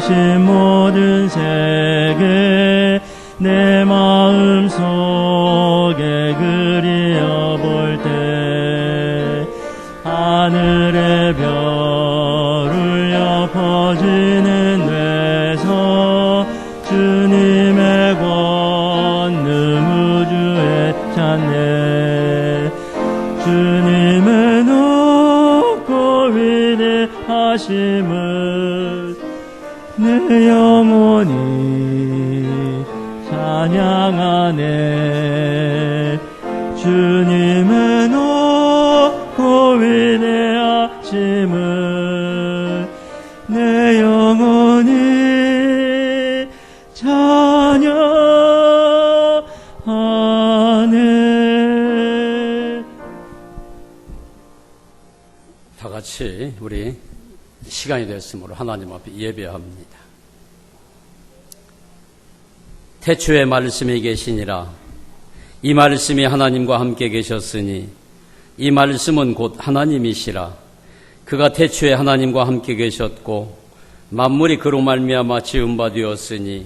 주신 모든 세계 내 마음 속에 그리어볼 때 하늘의 별 울려 퍼지는 데서 주님의 권능 우주에 찬네. 주님의 높고 위대하심을 내 영혼이 찬양하네. 주님의 높고 위대하심을 내 영혼이 찬양하네. 다 같이 우리 시간이 됐으므로 하나님 앞에 예배합니다. 태초에 말씀이 계시니라. 이 말씀이 하나님과 함께 계셨으니 이 말씀은 곧 하나님이시라. 그가 태초에 하나님과 함께 계셨고 만물이 그로 말미암아 지은 바 되었으니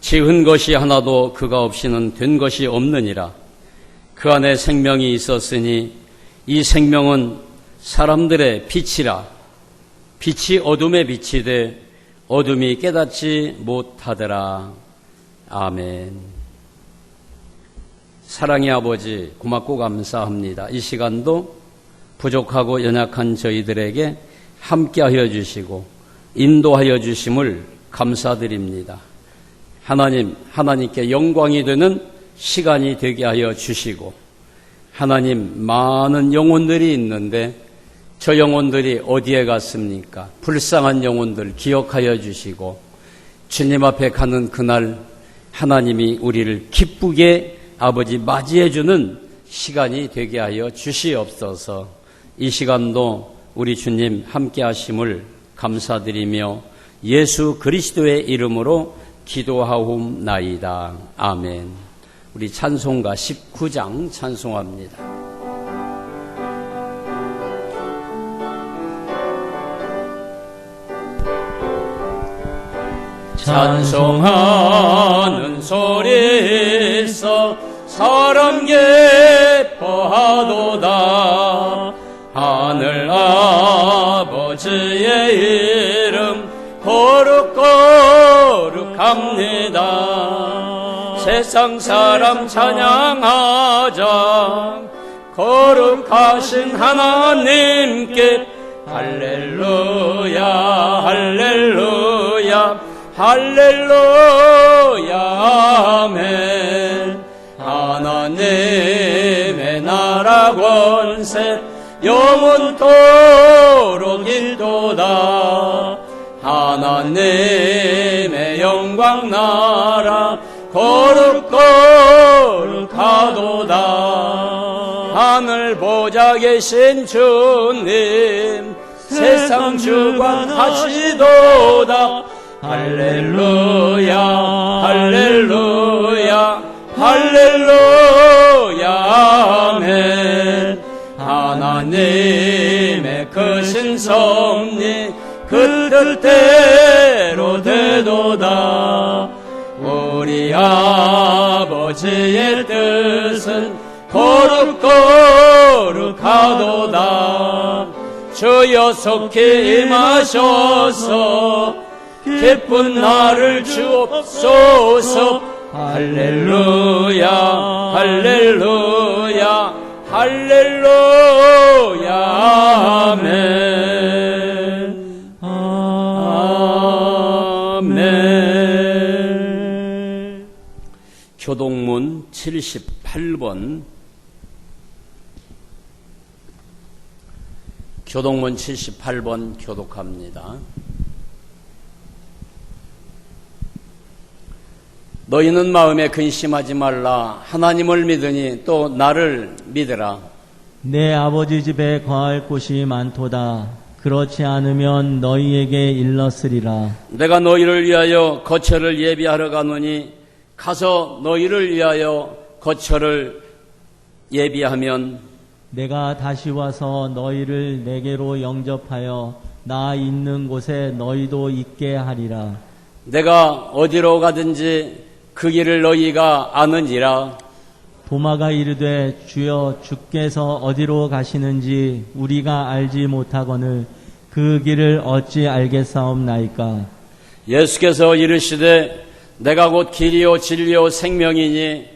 지은 것이 하나도 그가 없이는 된 것이 없느니라. 그 안에 생명이 있었으니 이 생명은 사람들의 빛이라. 빛이 어둠에 비치되 어둠이 깨닫지 못하더라. 아멘. 사랑의 아버지, 고맙고 감사합니다. 이 시간도 부족하고 연약한 저희들에게 함께하여 주시고 인도하여 주심을 감사드립니다. 하나님께 영광이 되는 시간이 되게 하여 주시고, 하나님, 많은 영혼들이 있는데 저 영혼들이 어디에 갔습니까? 불쌍한 영혼들 기억하여 주시고, 주님 앞에 가는 그날 하나님이 우리를 기쁘게 아버지 맞이해 주는 시간이 되게 하여 주시옵소서. 이 시간도 우리 주님 함께 하심을 감사드리며 예수 그리스도의 이름으로 기도하옵나이다. 아멘. 우리 찬송가 19장 찬송합니다. 찬송하는 소리에서 사람 기뻐하도다. 하늘 아버지의 이름 거룩거룩합니다. 세상 사람 찬양하자. 거룩하신 하나님께 할렐루야 할렐루야 할렐루야 아멘. 하나님의 나라 권세 영원토록 일도다. 하나님의 영광 나라 거룩거룩하도다. 하늘 보좌 계신 주님 세상 주관하시도다. 할렐루야 할렐루야 할렐루야 아멘. 하나님의 크신 섭리 그 뜻대로 되도다. 우리 아버지의 뜻은 거룩거룩하도다. 주여 속히 임하셔서 기쁜 날을 주옵소서. 할렐루야 할렐루야 할렐루야 아멘 아멘. 교동문 78번 교동문 78번 교독합니다. 너희는 마음에 근심하지 말라. 하나님을 믿으니 또 나를 믿으라. 내 아버지 집에 거할 곳이 많도다. 그렇지 않으면 너희에게 일렀으리라. 내가 너희를 위하여 거처를 예비하러 가노니 가서 너희를 위하여 거처를 예비하면 내가 다시 와서 너희를 내게로 영접하여 나 있는 곳에 너희도 있게 하리라. 내가 어디로 가든지 그 길을 너희가 아느니라. 도마가 이르되 주여 주께서 어디로 가시는지 우리가 알지 못하거늘 그 길을 어찌 알겠사옵나이까. 예수께서 이르시되 내가 곧 길이요 진리요 생명이니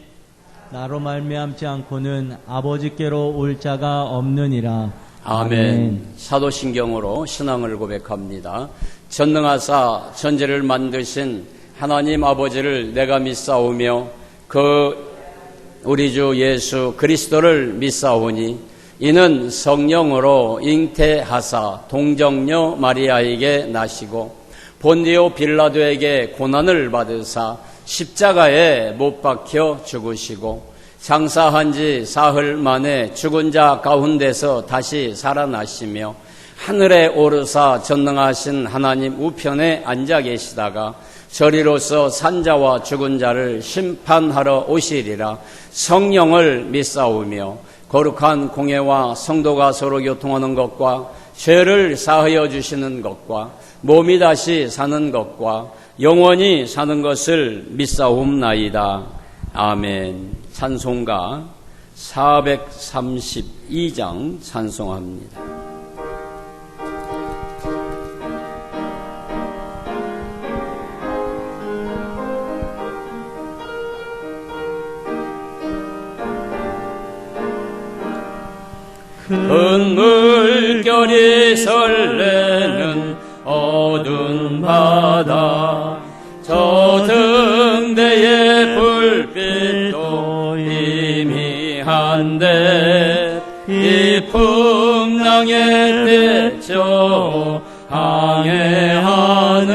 나로 말미암지 않고는 아버지께로 올 자가 없느니라. 아멘. 사도신경으로 신앙을 고백합니다. 전능하사 천지를 만드신 하나님 아버지를 내가 믿사오며 우리 주 예수 그리스도를 믿사오니 이는 성령으로 잉태하사 동정녀 마리아에게 나시고 본디오 빌라도에게 고난을 받으사 십자가에 못 박혀 죽으시고 장사한 지 사흘 만에 죽은 자 가운데서 다시 살아나시며 하늘에 오르사 전능하신 하나님 우편에 앉아 계시다가 저리로서 산자와 죽은 자를 심판하러 오시리라. 성령을 믿사오며 거룩한 공회와 성도가 서로 교통하는 것과 죄를 사하여 주시는 것과 몸이 다시 사는 것과 영원히 사는 것을 믿사옵나이다. 아멘. 찬송가 432장 찬송합니다. 큰 물결이 설레는 어두운 바다 저 등대의 불빛도 희미한데 이 풍랑에 떼쳐 항해하는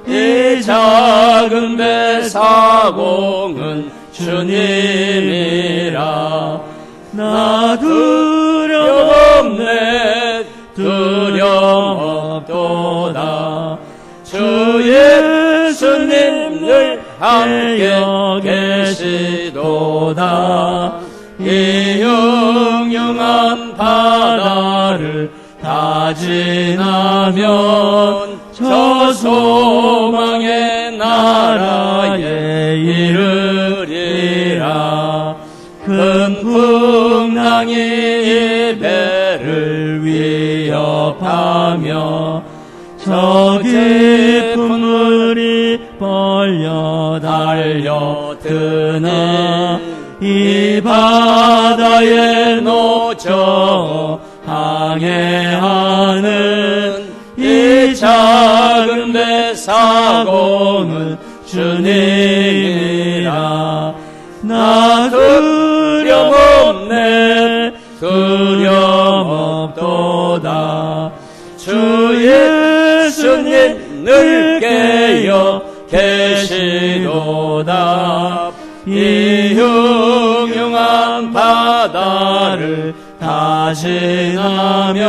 이 작은 배 사공은 주님이라. 나 두려움없네 두려움 없도다. 주 예수님 늘 함께 계시도다. 이 영영한 바다를 다 지나면 저 소망의 나라에 이르리라. 큰 풍랑이 이 배를 위협하며 저 깊은 물이 벌려 달려드나 이 바다에 놓쳐 항해하는 이 작은 배 사공은 주님이라. 나 두려움없네 두려움 없도다. 주 예수님 늘 깨어 계시도다. 이 흉흉한 바다를 다 지나면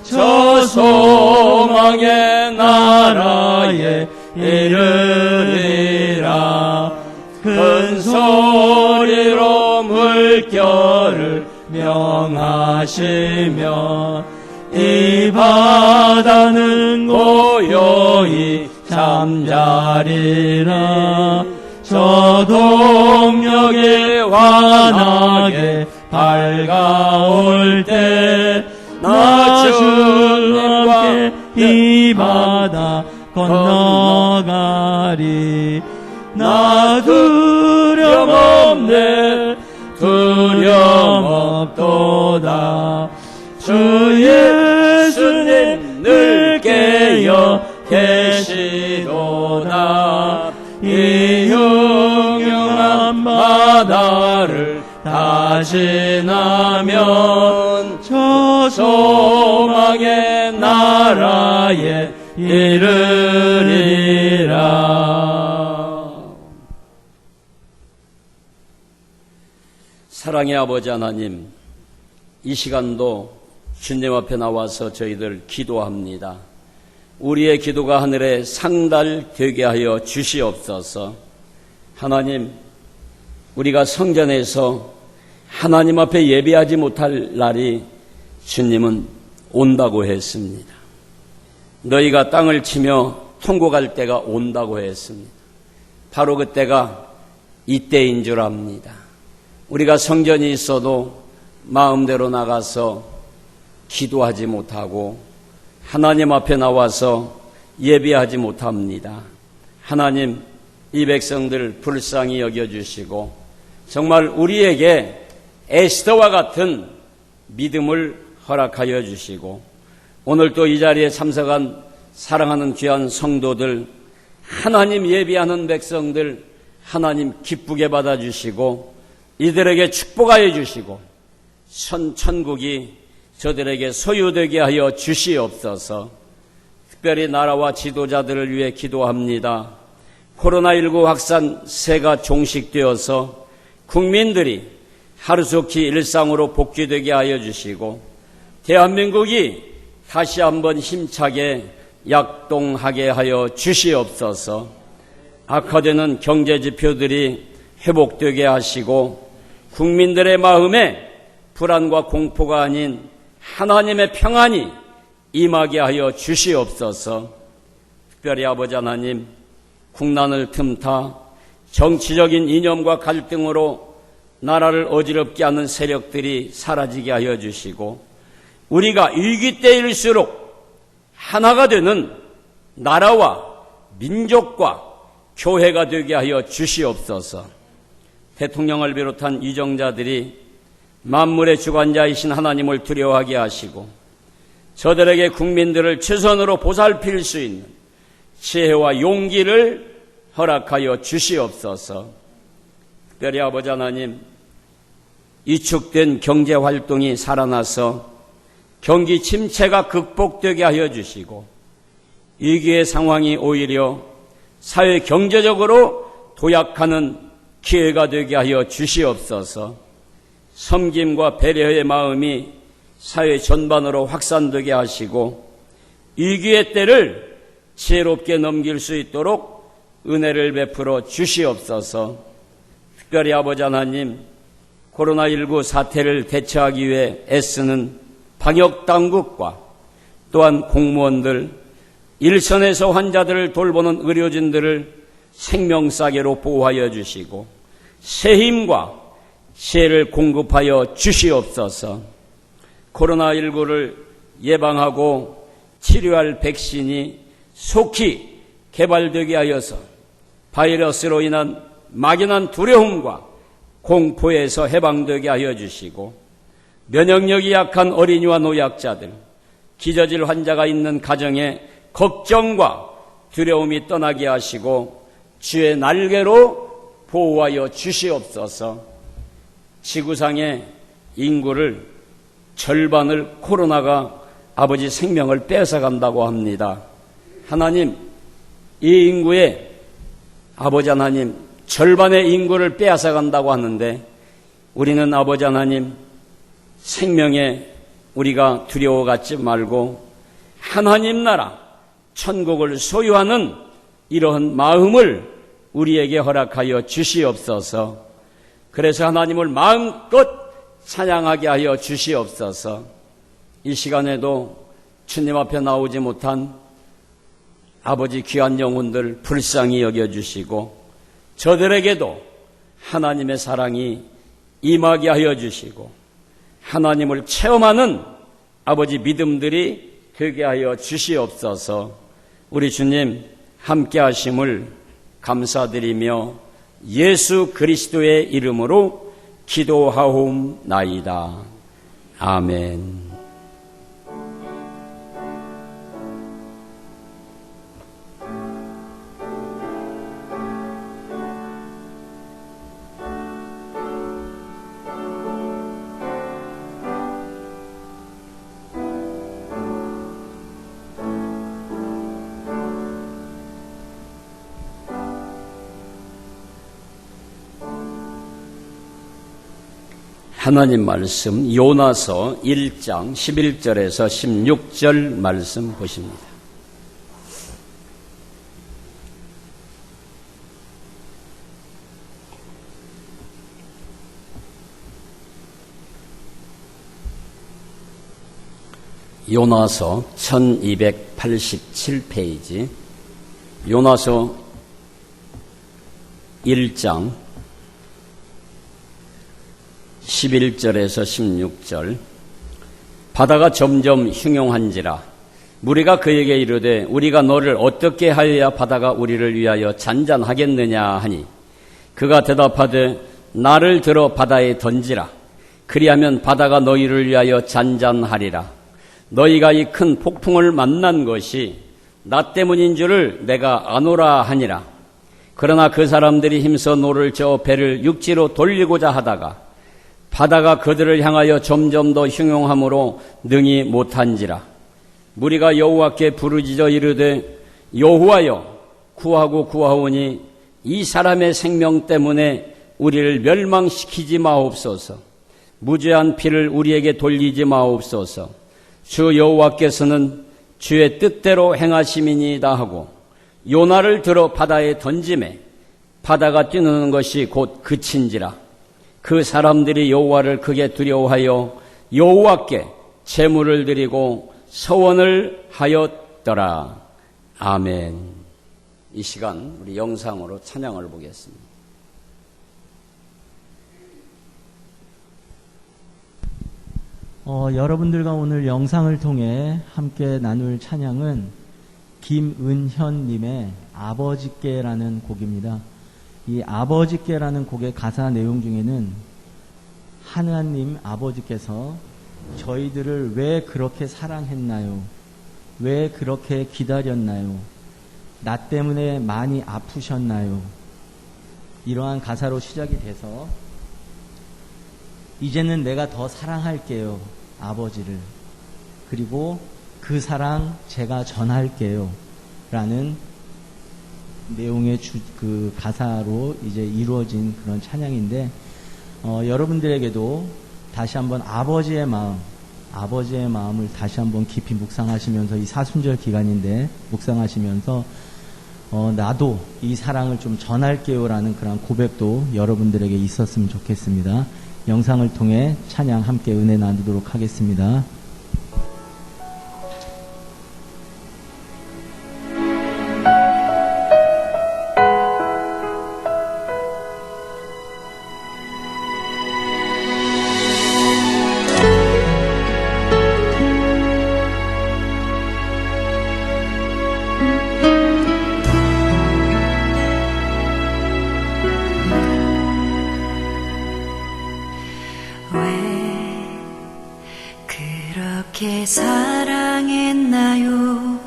저 소망의 나라에 이르리라. 큰 소리로 물결을 명하시며 이 바다는 고요히 잠자리라. 저 동력이 환하게 밝아올 때 나 주님과 함께 이 바다 건너가리. 나 두려움 없네 두려움 없도다. 주 예수님 늘 깨어 계시도다. 이 흉흉한 바다를 다 지나면 저 소망의 나라에 이르리라. 사랑의 아버지 하나님, 이 시간도 주님 앞에 나와서 저희들 기도합니다. 우리의 기도가 하늘에 상달되게 하여 주시옵소서. 하나님, 우리가 성전에서 하나님 앞에 예배하지 못할 날이 주님은 온다고 했습니다. 너희가 땅을 치며 통곡할 때가 온다고 했습니다. 바로 그때가 이때인 줄 압니다. 우리가 성전이 있어도 마음대로 나가서 기도하지 못하고 하나님 앞에 나와서 예배하지 못합니다. 하나님, 이 백성들 불쌍히 여겨주시고 정말 우리에게 에스더와 같은 믿음을 허락하여 주시고 오늘 또 이 자리에 참석한 사랑하는 귀한 성도들, 하나님 예배하는 백성들 하나님 기쁘게 받아주시고 이들에게 축복하여 주시고 천국이 저들에게 소유되게 하여 주시옵소서. 특별히 나라와 지도자들을 위해 기도합니다. 코로나19 확산세가 종식되어서 국민들이 하루속히 일상으로 복귀되게 하여 주시고 대한민국이 다시 한번 힘차게 약동하게 하여 주시옵소서. 악화되는 경제지표들이 회복되게 하시고 국민들의 마음에 불안과 공포가 아닌 하나님의 평안이 임하게 하여 주시옵소서. 특별히 아버지 하나님, 국난을 틈타 정치적인 이념과 갈등으로 나라를 어지럽게 하는 세력들이 사라지게 하여 주시고 우리가 위기 때일수록 하나가 되는 나라와 민족과 교회가 되게 하여 주시옵소서. 대통령을 비롯한 위정자들이 만물의 주관자이신 하나님을 두려워하게 하시고 저들에게 국민들을 최선으로 보살필 수 있는 지혜와 용기를 허락하여 주시옵소서. 특별히 아버지 하나님, 위축된 경제활동이 살아나서 경기 침체가 극복되게 하여 주시고 위기의 상황이 오히려 사회 경제적으로 도약하는 기회가 되게 하여 주시옵소서. 섬김과 배려의 마음이 사회 전반으로 확산되게 하시고 위기의 때를 지혜롭게 넘길 수 있도록 은혜를 베풀어 주시옵소서. 특별히 아버지 하나님, 코로나19 사태를 대처하기 위해 애쓰는 방역당국과 또한 공무원들, 일선에서 환자들을 돌보는 의료진들을 생명싸개로 보호하여 주시고 새 힘과 지혜를 공급하여 주시옵소서. 코로나19를 예방하고 치료할 백신이 속히 개발되게 하여서 바이러스로 인한 막연한 두려움과 공포에서 해방되게 하여 주시고 면역력이 약한 어린이와 노약자들, 기저질 환자가 있는 가정에 걱정과 두려움이 떠나게 하시고 주의 날개로 보호하여 주시옵소서. 지구상의 인구를 절반을 코로나가 아버지 생명을 뺏어간다고 합니다. 하나님, 이 인구의 아버지 하나님 절반의 인구를 빼앗아간다고 하는데 우리는 아버지 하나님 생명에 우리가 두려워 갖지 말고 하나님 나라 천국을 소유하는 이러한 마음을 우리에게 허락하여 주시옵소서. 그래서 하나님을 마음껏 찬양하게 하여 주시옵소서. 이 시간에도 주님 앞에 나오지 못한 아버지 귀한 영혼들 불쌍히 여겨주시고 저들에게도 하나님의 사랑이 임하게 하여 주시고 하나님을 체험하는 아버지 믿음들이 되게 하여 주시옵소서. 우리 주님 함께 하심을 감사드리며 예수 그리스도의 이름으로 기도하옵나이다. 아멘. 하나님 말씀 요나서 1장 11절에서 16절 말씀 보십니다. 요나서 1287페이지, 요나서 1장 11절에서 16절. 바다가 점점 흉용한지라 무리가 그에게 이르되 우리가 너를 어떻게 하여야 바다가 우리를 위하여 잔잔하겠느냐 하니 그가 대답하되 나를 들어 바다에 던지라. 그리하면 바다가 너희를 위하여 잔잔하리라. 너희가 이 큰 폭풍을 만난 것이 나 때문인 줄을 내가 아노라 하니라. 그러나 그 사람들이 힘써 노를 저어 배를 육지로 돌리고자 하다가 바다가 그들을 향하여 점점 더 흉용함으로 능히 못한지라. 무리가 여호와께 부르짖어 이르되 여호와여 구하고 구하오니 이 사람의 생명 때문에 우리를 멸망시키지 마옵소서. 무죄한 피를 우리에게 돌리지 마옵소서. 주 여호와께서는 주의 뜻대로 행하심이니이다 하고 요나를 들어 바다에 던지매 바다가 뛰는 것이 곧 그친지라. 그 사람들이 여호와를 크게 두려워하여 여호와께 제물을 드리고 서원을 하였더라. 아멘. 이 시간 우리 영상으로 찬양을 보겠습니다. 여러분들과 오늘 영상을 통해 함께 나눌 찬양은 김은현님의 아버지께라는 곡입니다. 이 아버지께라는 곡의 가사 내용 중에는 하나님 아버지께서 저희들을 왜 그렇게 사랑했나요? 왜 그렇게 기다렸나요? 나 때문에 많이 아프셨나요? 이러한 가사로 시작이 돼서 이제는 내가 더 사랑할게요, 아버지를. 그리고 그 사랑 제가 전할게요 라는 내용의 그 가사로 이제 이루어진 그런 찬양인데, 여러분들에게도 다시 한번 아버지의 마음을 다시 한번 깊이 묵상하시면서, 이 사순절 기간인데 묵상하시면서 나도 이 사랑을 좀 전할게요 라는 그런 고백도 여러분들에게 있었으면 좋겠습니다. 영상을 통해 찬양 함께 은혜 나누도록 하겠습니다. 사랑했나요?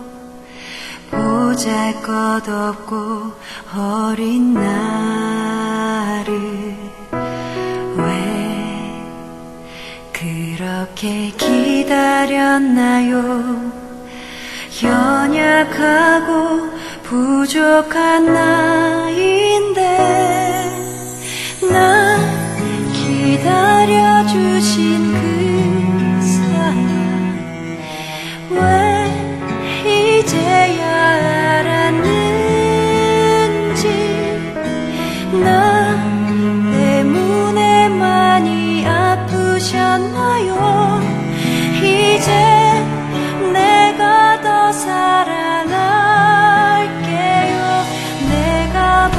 보잘것없고 어린 나를 왜 그렇게 기다렸나요? 연약하고 부족한 나인데 날 기다려주신 그 왜 이제야 알았는지 나 때문에 많이 아프셨나요? 이제 내가 더 사랑할게요. 내가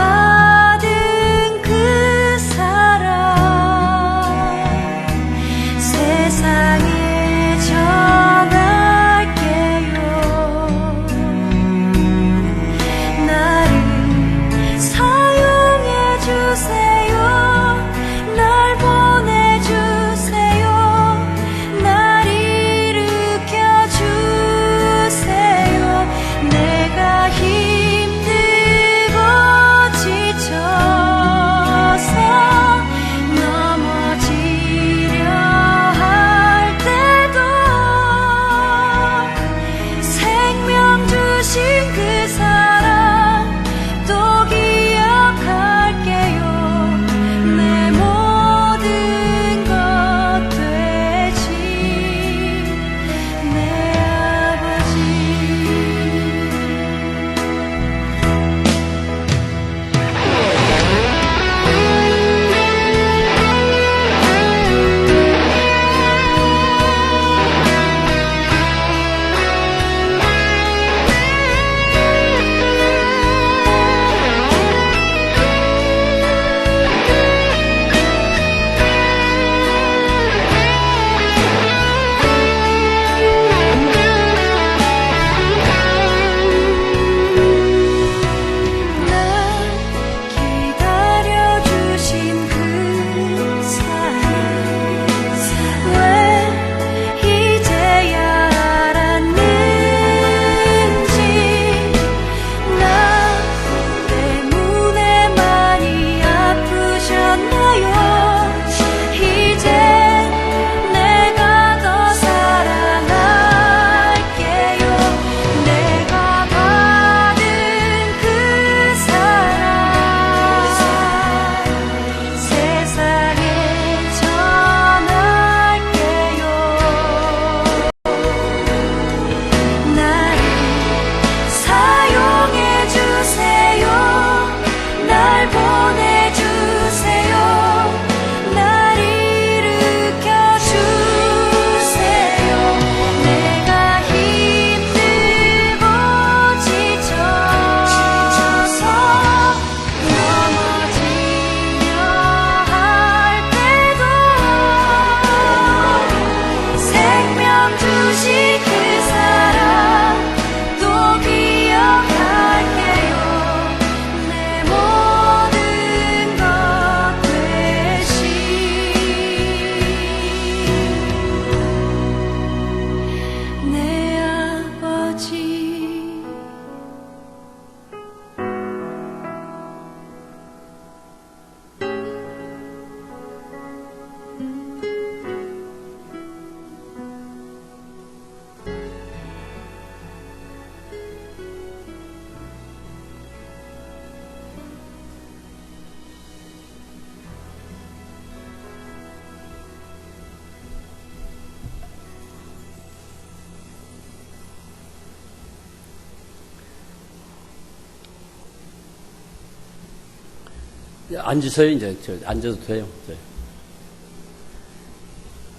앉으세요. 이제 앉아도 돼요. 네.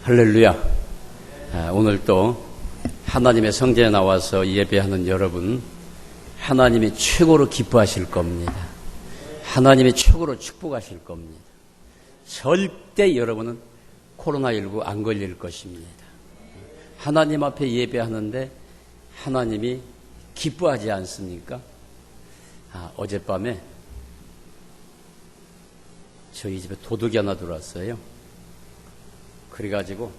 할렐루야. 오늘 또 하나님의 성전에 나와서 예배하는 여러분, 하나님이 최고로 기뻐하실 겁니다. 하나님이 최고로 축복하실 겁니다. 절대 여러분은 코로나19 안 걸릴 것입니다. 하나님 앞에 예배하는데 하나님이 기뻐하지 않습니까? 어젯밤에 저희 집에 도둑이 하나 들어왔어요. 그래가지고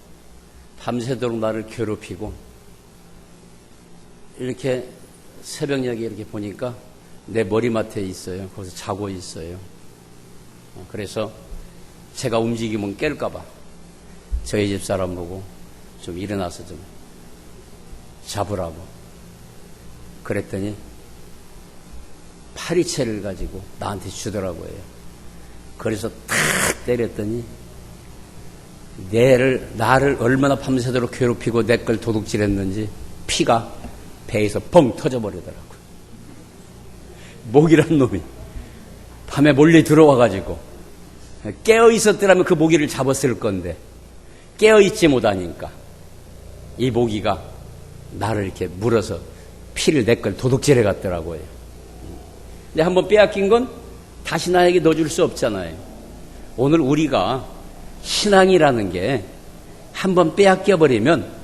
밤새도록 나를 괴롭히고, 이렇게 새벽녘에 이렇게 보니까 내 머리맡에 있어요. 거기서 자고 있어요. 그래서 제가 움직이면 깰까봐 저희 집 사람 보고 좀 일어나서 좀 잡으라고 그랬더니 파리채를 가지고 나한테 주더라고요. 그래서 탁 때렸더니 나를 얼마나 밤새도록 괴롭히고 내 걸 도둑질했는지 피가 배에서 뻥 터져버리더라고요. 모기란 놈이 밤에 몰래 들어와가지고, 깨어있었더라면 그 모기를 잡았을 건데 깨어있지 못하니까 이 모기가 나를 이렇게 물어서 피를 내 걸 도둑질해 갔더라고요. 근데 한번 빼앗긴 건 다시 나에게 넣어줄 수 없잖아요. 오늘 우리가 신앙이라는 게 한번 빼앗겨버리면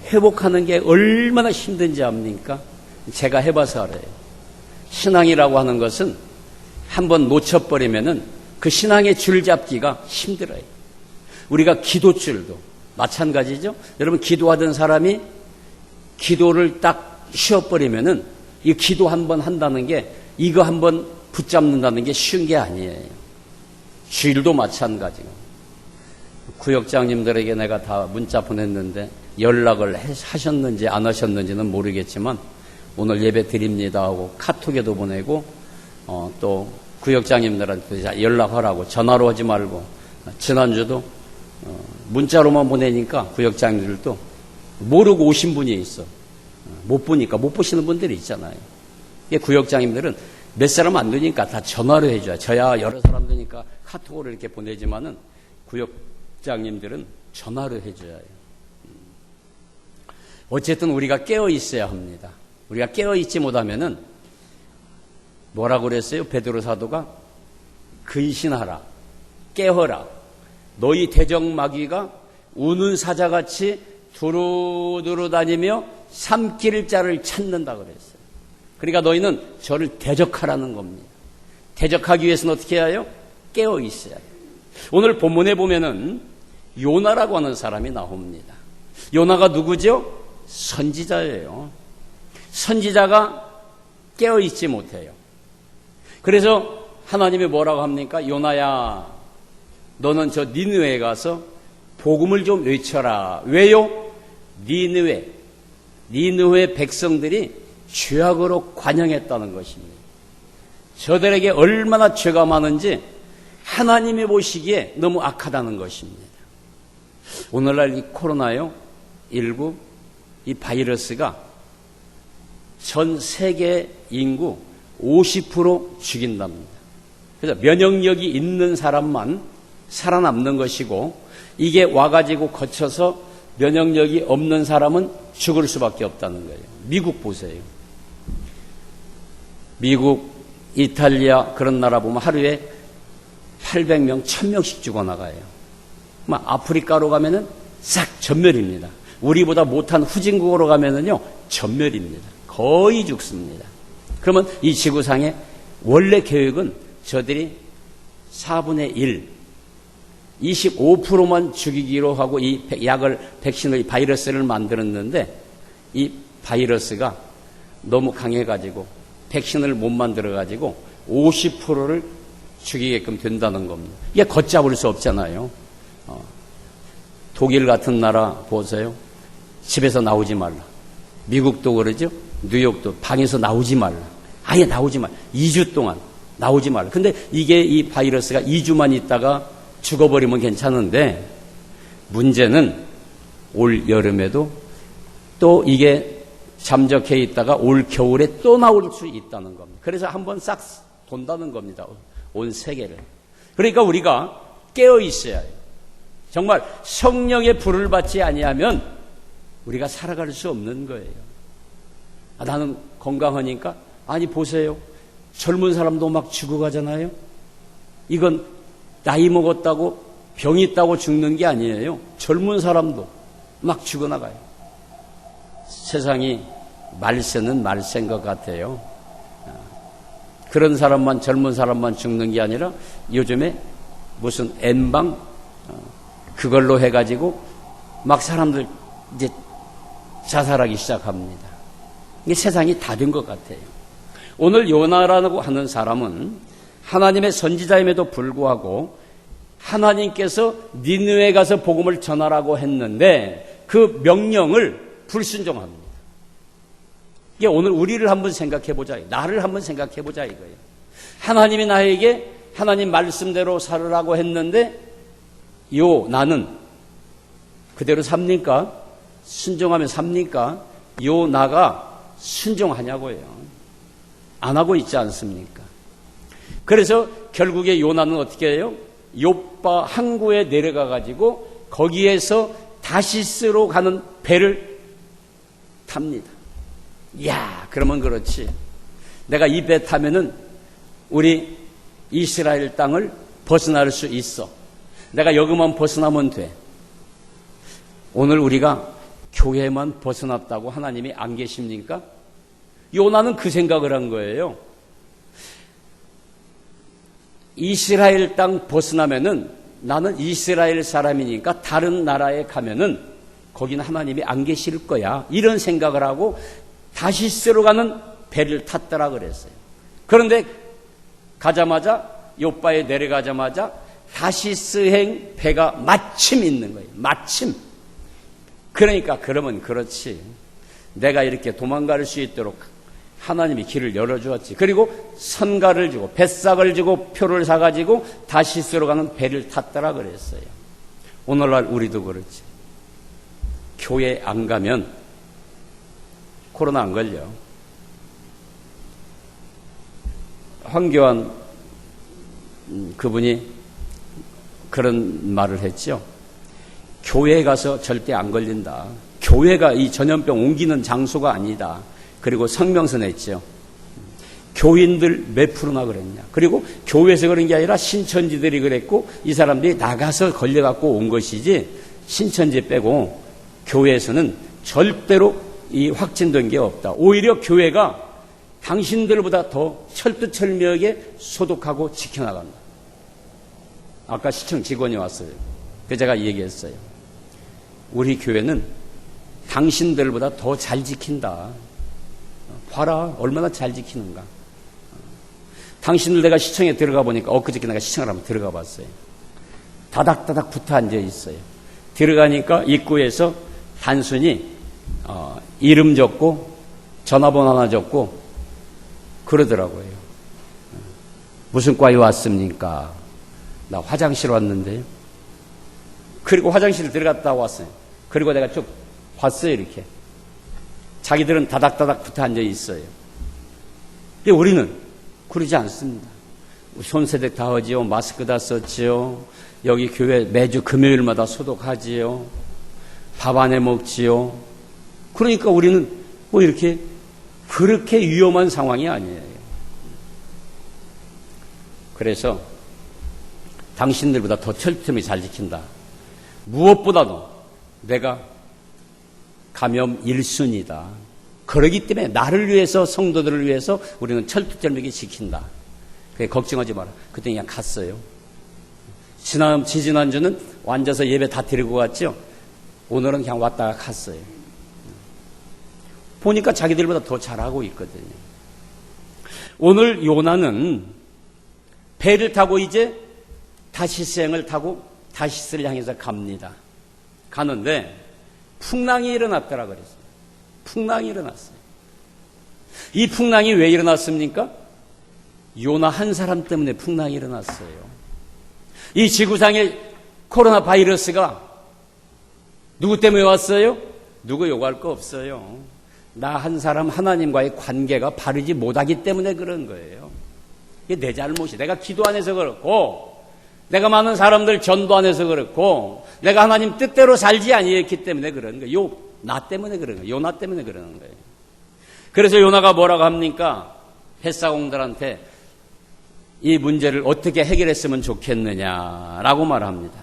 회복하는 게 얼마나 힘든지 압니까? 제가 해봐서 알아요. 신앙이라고 하는 것은 한번 놓쳐버리면은 그 신앙의 줄 잡기가 힘들어요. 우리가 기도줄도 마찬가지죠. 여러분, 기도하던 사람이 기도를 딱 쉬어버리면은 이 기도 한번 한다는 게, 이거 한번 붙잡는다는 게 쉬운 게 아니에요. 주일도 마찬가지고. 구역장님들에게 내가 다 문자 보냈는데 연락을 하셨는지 안 하셨는지는 모르겠지만 오늘 예배 드립니다 하고 카톡에도 보내고, 또 구역장님들한테 연락하라고 전화로 하지 말고, 지난주도 문자로만 보내니까 구역장님들도 모르고 오신 분이 있어. 못 보니까, 못 보시는 분들이 있잖아요. 구역장님들은 몇 사람 안 되니까 다 전화로 해줘요. 저야 여러 사람 되니까 카톡으로 이렇게 보내지만은 구역장님들은 전화로 해줘야 해요. 어쨌든 우리가 깨어 있어야 합니다. 우리가 깨어 있지 못하면은 뭐라고 그랬어요? 베드로 사도가 근신하라, 깨어라. 너희 대적마귀가 우는 사자같이 두루두루 다니며 삼킬 자를 찾는다 그랬어요. 그러니까 너희는 저를 대적하라는 겁니다. 대적하기 위해서는 어떻게 해야 해요? 깨어 있어야 해요. 오늘 본문에 보면은 요나라고 하는 사람이 나옵니다. 요나가 누구죠? 선지자예요. 선지자가 깨어 있지 못해요. 그래서 하나님이 뭐라고 합니까? 요나야, 너는 저 니느웨에 가서 복음을 좀 외쳐라. 왜요? 니느웨 백성들이 죄악으로 관영했다는 것입니다. 저들에게 얼마나 죄가 많은지 하나님이 보시기에 너무 악하다는 것입니다. 오늘날 이 코로나19 이 바이러스가 전 세계 인구 50% 죽인답니다. 그래서 면역력이 있는 사람만 살아남는 것이고, 이게 와가지고 거쳐서 면역력이 없는 사람은 죽을 수밖에 없다는 거예요. 미국 보세요. 미국, 이탈리아 그런 나라 보면 하루에 800명, 1000명씩 죽어나가요. 아프리카로 가면은 싹 전멸입니다. 우리보다 못한 후진국으로 가면은요, 전멸입니다. 거의 죽습니다. 그러면 이 지구상의 원래 계획은 저들이 4분의 1, 25%만 죽이기로 하고 이 약을, 백신을, 바이러스를 만들었는데 이 바이러스가 너무 강해가지고 백신을 못 만들어가지고 50%를 죽이게끔 된다는 겁니다. 이게 걷잡을 수 없잖아요. 독일 같은 나라 보세요. 집에서 나오지 말라. 미국도 그러죠. 뉴욕도 방에서 나오지 말라. 아예 나오지 말라. 2주 동안 나오지 말라. 근데 이게 이 바이러스가 2주만 있다가 죽어버리면 괜찮은데, 문제는 올 여름에도 또 이게 잠적해 있다가 올 겨울에 또 나올 수 있다는 겁니다. 그래서 한번 싹 돈다는 겁니다. 온 세계를. 그러니까 우리가 깨어 있어야 해요. 정말 성령의 불을 받지 아니하면 우리가 살아갈 수 없는 거예요. 나는 건강하니까? 아니 보세요. 젊은 사람도 막 죽어가잖아요. 이건 나이 먹었다고 병 있다고 죽는 게 아니에요. 젊은 사람도 막 죽어나가요. 세상이 말세는 말세인 것 같아요. 그런 사람만, 젊은 사람만 죽는 게 아니라 요즘에 무슨 N방 그걸로 해가지고 막 사람들 이제 자살하기 시작합니다. 이게 세상이 다 된 것 같아요. 오늘 요나라고 하는 사람은 하나님의 선지자임에도 불구하고 하나님께서 니느웨에 가서 복음을 전하라고 했는데 그 명령을 불순종합니다. 이게 오늘 우리를 한번 생각해보자. 나를 한번 생각해보자 이거예요. 하나님이 나에게 하나님 말씀대로 살으라고 했는데 나는 그대로 삽니까? 순종하면 삽니까? 나가 순종하냐고요. 안 하고 있지 않습니까? 그래서 결국에 요나는 어떻게 해요? 욥바 항구에 내려가 가지고 거기에서 다시스로 가는 배를 탑니다. 야, 그러면 그렇지. 내가 이 배 타면은 우리 이스라엘 땅을 벗어날 수 있어. 내가 여기만 벗어나면 돼. 오늘 우리가 교회만 벗어났다고 하나님이 안 계십니까? 요나는 그 생각을 한 거예요. 이스라엘 땅 벗어나면은 나는 이스라엘 사람이니까 다른 나라에 가면은 거기는 하나님이 안 계실 거야. 이런 생각을 하고 다시스로 가는 배를 탔더라 그랬어요. 그런데 가자마자 욥바에 내려가자마자 다시스행 배가 마침 있는 거예요. 마침. 그러니까 그러면 그렇지. 내가 이렇게 도망갈 수 있도록 하나님이 길을 열어주었지. 그리고 선가를 주고 뱃삭을 주고 표를 사가지고 다시스로 가는 배를 탔더라 그랬어요. 오늘날 우리도 그렇지. 교회 안 가면 코로나 안 걸려. 황교안 그분이 그런 말을 했죠. 교회에 가서 절대 안 걸린다. 교회가 이 전염병 옮기는 장소가 아니다. 그리고 성명서 냈죠. 교인들 몇 프로나 그랬냐. 그리고 교회에서 그런 게 아니라 신천지들이 그랬고 이 사람들이 나가서 걸려갖고 온 것이지 신천지 빼고 교회에서는 절대로 이 확진된 게 없다. 오히려 교회가 당신들보다 더 철두철미하게 소독하고 지켜나간다. 아까 시청 직원이 왔어요. 그래서 제가 얘기했어요. 우리 교회는 당신들보다 더 잘 지킨다. 봐라 얼마나 잘 지키는가. 당신들 내가 시청에 들어가 보니까 엊그저께 내가 시청을 한번 들어가 봤어요. 다닥다닥 붙어 앉아 있어요. 들어가니까 입구에서 단순히 이름 적고 전화번호 하나 적고 그러더라고요. 무슨 과에 왔습니까? 나 화장실 왔는데요. 그리고 화장실 들어갔다 왔어요. 그리고 내가 쭉 봤어요. 이렇게 자기들은 다닥다닥 붙어 앉아 있어요. 근데 우리는 그러지 않습니다. 손세택 다 하지요. 마스크 다 썼지요. 여기 교회 매주 금요일마다 소독하지요. 밥 안 해 먹지요. 그러니까 우리는 뭐 이렇게 그렇게 위험한 상황이 아니에요. 그래서 당신들보다 더 철저히 잘 지킨다. 무엇보다도 내가 감염 1순위다. 그러기 때문에 나를 위해서 성도들을 위해서 우리는 철두철미하게 지킨다. 그래 걱정하지 마라. 그때 그냥 갔어요. 지지난주는 앉아서 예배 다 드리고 갔죠. 오늘은 그냥 왔다가 갔어요. 보니까 자기들보다 더 잘하고 있거든요. 오늘 요나는 배를 타고 이제 다시스행을 타고 다시스를 향해서 갑니다. 가는데 풍랑이 일어났더라 그랬어요. 풍랑이 일어났어요. 이 풍랑이 왜 일어났습니까? 요나 한 사람 때문에 풍랑이 일어났어요. 이 지구상에 코로나 바이러스가 누구 때문에 왔어요? 누구 요구할 거 없어요. 나 한 사람 하나님과의 관계가 바르지 못하기 때문에 그런 거예요. 이게 내 잘못이. 내가 기도 안 해서 그렇고 내가 많은 사람들 전도 안 해서 그렇고 내가 하나님 뜻대로 살지 아니했기 때문에 그러는 거예요. 나 때문에 그러는 거예요. 요나 때문에 그러는 거예요. 그래서 요나가 뭐라고 합니까? 뱃사공들한테 이 문제를 어떻게 해결했으면 좋겠느냐라고 말합니다.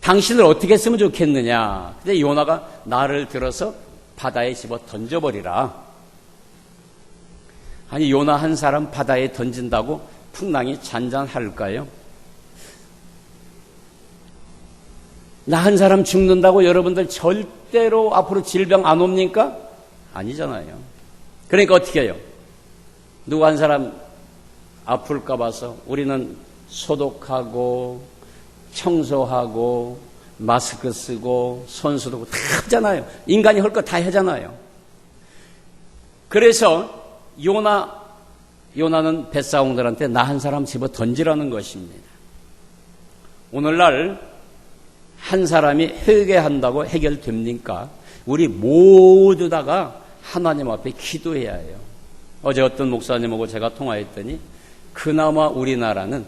당신을 어떻게 했으면 좋겠느냐. 근데 요나가 나를 들어서 바다에 집어 던져버리라. 아니, 요나 한 사람 바다에 던진다고 풍랑이 잔잔할까요? 나 한 사람 죽는다고 여러분들 절대로 앞으로 질병 안 옵니까? 아니잖아요. 그러니까 어떻게 해요? 누구 한 사람 아플까 봐서 우리는 소독하고 청소하고 마스크 쓰고 손 소독 다 하잖아요. 인간이 할 거 다 하잖아요. 그래서 요나는 뱃사공들한테 나 한 사람 집어 던지라는 것입니다. 오늘날 한 사람이 회개한다고 해결됩니까? 우리 모두 다가 하나님 앞에 기도해야 해요. 어제 어떤 목사님하고 제가 통화했더니 그나마 우리나라는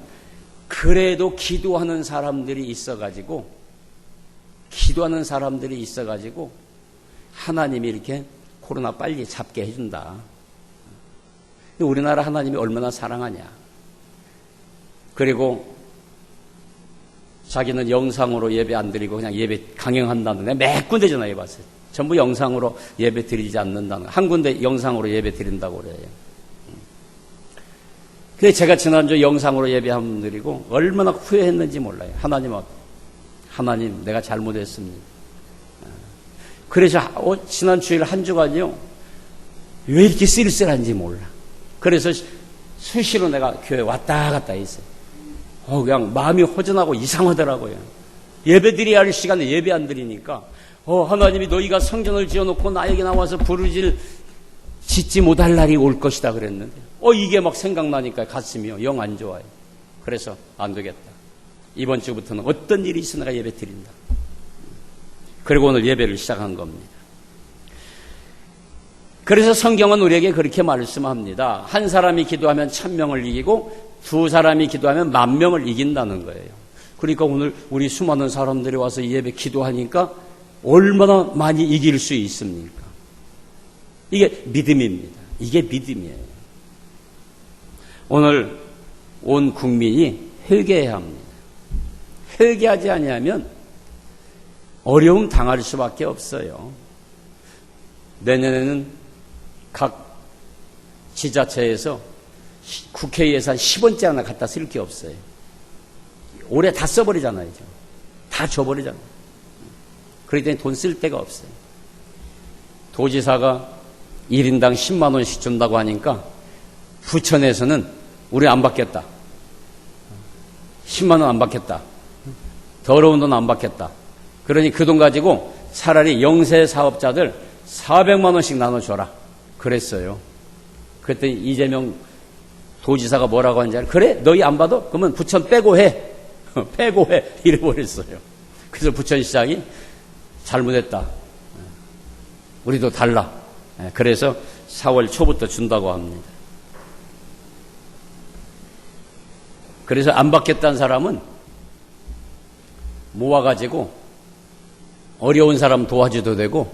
그래도 기도하는 사람들이 있어가지고 하나님이 이렇게 코로나 빨리 잡게 해준다. 우리나라 하나님이 얼마나 사랑하냐. 그리고 자기는 영상으로 예배 안 드리고 그냥 예배 강행한다는데 몇 군데 전화해 봤어요. 전부 영상으로 예배 드리지 않는다는 거. 한 군데 영상으로 예배 드린다고 그래요. 그래서 제가 지난주 영상으로 예배 한 번 드리고 얼마나 후회했는지 몰라요. 하나님 내가 잘못했습니다. 그래서 지난 주일 한 주간요 왜 이렇게 쓸쓸한지 몰라. 그래서 수시로 내가 교회 왔다 갔다 했어요. 그냥 마음이 허전하고 이상하더라고요. 예배 드려야 할 시간에 예배 안 드리니까 하나님이 너희가 성전을 지어놓고 나에게 나와서 부르짖지 못할 날이 올 것이다 그랬는데 이게 막 생각나니까 가슴이요 영 안 좋아요. 그래서 안 되겠다. 이번 주부터는 어떤 일이 있어 내가 예배 드린다. 그리고 오늘 예배를 시작한 겁니다. 그래서 성경은 우리에게 그렇게 말씀합니다. 한 사람이 기도하면 1000명을 이기고 두 사람이 기도하면 10,000명을 이긴다는 거예요. 그러니까 오늘 우리 수많은 사람들이 와서 예배 기도하니까 얼마나 많이 이길 수 있습니까? 이게 믿음입니다. 이게 믿음이에요. 오늘 온 국민이 회개해야 합니다. 회개하지 아니하면 어려움 당할 수밖에 없어요. 내년에는 각 지자체에서 국회 예산 10원째 하나 갖다 쓸 게 없어요. 올해 다 써버리잖아요. 다 줘버리잖아요. 그렇기 때문에 돈 쓸 데가 없어요. 도지사가 1인당 10만 원씩 준다고 하니까 부천에서는 우리 안 받겠다. 10만 원 안 받겠다. 더러운 돈 안 받겠다. 그러니 그 돈 가지고 차라리 영세 사업자들 400만 원씩 나눠줘라. 그랬어요. 그랬더니 이재명 도지사가 뭐라고 하는지 알아요? 그래? 너희 안 받아? 그러면 부천 빼고 해. 빼고 해. 이래버렸어요. 그래서 부천시장이 잘못했다. 우리도 달라. 그래서 4월 초부터 준다고 합니다. 그래서 안 받겠다는 사람은 모아가지고 어려운 사람 도와줘도 되고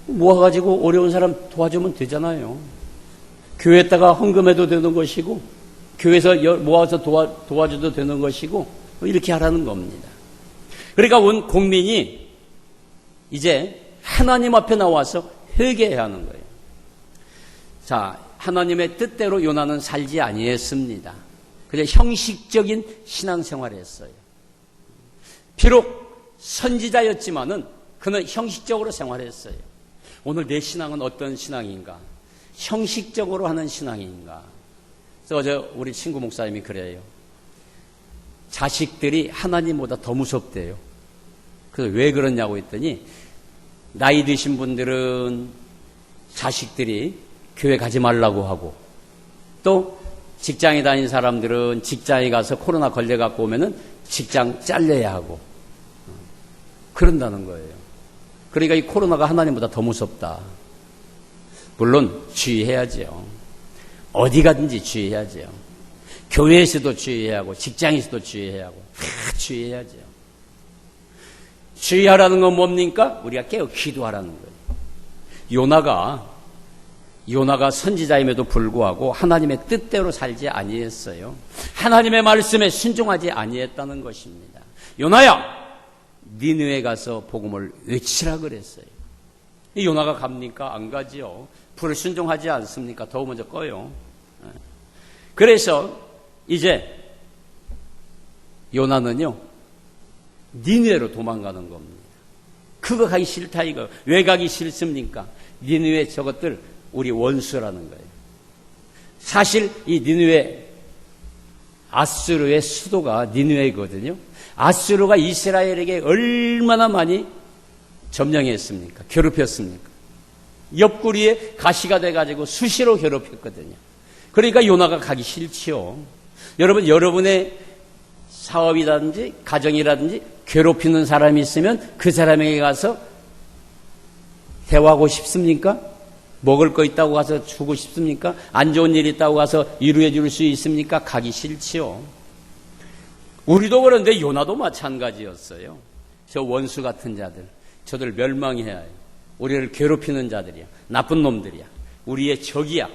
모아가지고 어려운 사람 도와주면 되잖아요. 교회에다가 헌금해도 되는 것이고 교회에서 모아서 도와줘도 되는 것이고 이렇게 하라는 겁니다. 그러니까 온 국민이 이제 하나님 앞에 나와서 회개해야 하는 거예요. 자, 하나님의 뜻대로 요나는 살지 아니했습니다. 그냥 형식적인 신앙생활을 했어요. 비록 선지자였지만은 그는 형식적으로 생활했어요. 오늘 내 신앙은 어떤 신앙인가? 형식적으로 하는 신앙인가? 그래서 어제 우리 친구 목사님이 그래요. 자식들이 하나님보다 더 무섭대요. 그래서 왜 그러냐고 했더니 나이 드신 분들은 자식들이 교회 가지 말라고 하고 또 직장에 다니는 사람들은 직장에 가서 코로나 걸려갖고 오면은 직장 잘려야 하고 그런다는 거예요. 그러니까 이 코로나가 하나님보다 더 무섭다. 물론 주의해야죠. 어디 가든지 주의해야죠. 교회에서도 주의해야 하고 직장에서도 주의해야 하고 다 주의해야죠. 주의하라는 건 뭡니까? 우리가 깨어 기도하라는 거예요. 요나가 선지자임에도 불구하고 하나님의 뜻대로 살지 아니했어요. 하나님의 말씀에 순종하지 아니했다는 것입니다. 요나야, 니느웨 가서 복음을 외치라 그랬어요. 이 요나가 갑니까? 안 가지요. 불을 순종하지 않습니까? 더 먼저 꺼요. 그래서 이제 요나는요, 니느웨로 도망가는 겁니다. 그거 가기 싫다 이거. 왜 가기 싫습니까? 니느웨 저것들 우리 원수라는 거예요. 사실 이 니느웨, 아수르의 수도가 니느웨거든요. 아수르가 이스라엘에게 얼마나 많이 점령했습니까? 괴롭혔습니까? 옆구리에 가시가 돼가지고 수시로 괴롭혔거든요. 그러니까 요나가 가기 싫지요. 여러분, 여러분의 사업이라든지 가정이라든지 괴롭히는 사람이 있으면 그 사람에게 가서 대화하고 싶습니까? 먹을 거 있다고 가서 주고 싶습니까? 안 좋은 일 있다고 가서 위로해 줄 수 있습니까? 가기 싫지요. 우리도 그런데 요나도 마찬가지였어요. 저 원수 같은 자들, 저들 멸망해야 해요. 우리를 괴롭히는 자들이야. 나쁜 놈들이야. 우리의 적이야.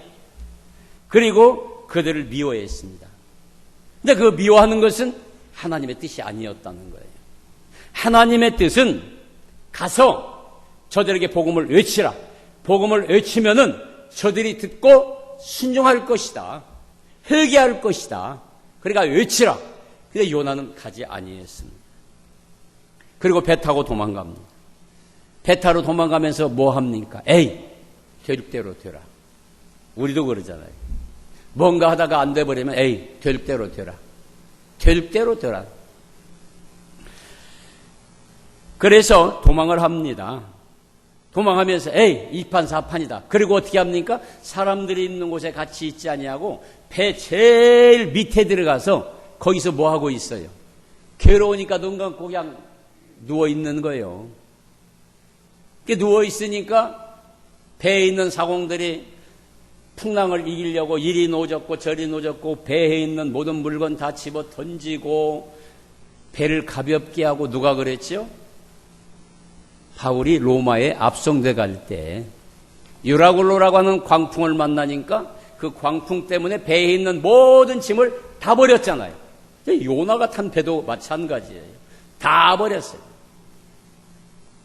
그리고 그들을 미워했습니다. 근데 그 미워하는 것은 하나님의 뜻이 아니었다는 거예요. 하나님의 뜻은 가서 저들에게 복음을 외치라. 복음을 외치면은 저들이 듣고 순종할 것이다. 회개할 것이다. 그러니까 외치라. 근데 요나는 가지 아니했습니다. 그리고 배 타고 도망갑니다. 배 타러 도망가면서 뭐 합니까? 에이, 계획대로 되라. 우리도 그러잖아요. 뭔가 하다가 안 돼버리면 에이, 계획대로 되라. 계획대로 되라. 그래서 도망을 합니다. 도망하면서 에이, 이판사판이다. 그리고 어떻게 합니까? 사람들이 있는 곳에 같이 있지 아니하고 배 제일 밑에 들어가서 거기서 뭐 하고 있어요? 괴로우니까 눈 감고 그냥 누워 있는 거예요. 누워 있으니까 배에 있는 사공들이 풍랑을 이기려고 이리 노젓고 저리 노젓고 배에 있는 모든 물건 다 집어 던지고 배를 가볍게 하고 누가 그랬죠? 바울이 로마에 압송돼 갈 때 유라굴로라고 하는 광풍을 만나니까 그 광풍 때문에 배에 있는 모든 짐을 다 버렸잖아요. 요나가 탄 배도 마찬가지예요. 다 버렸어요.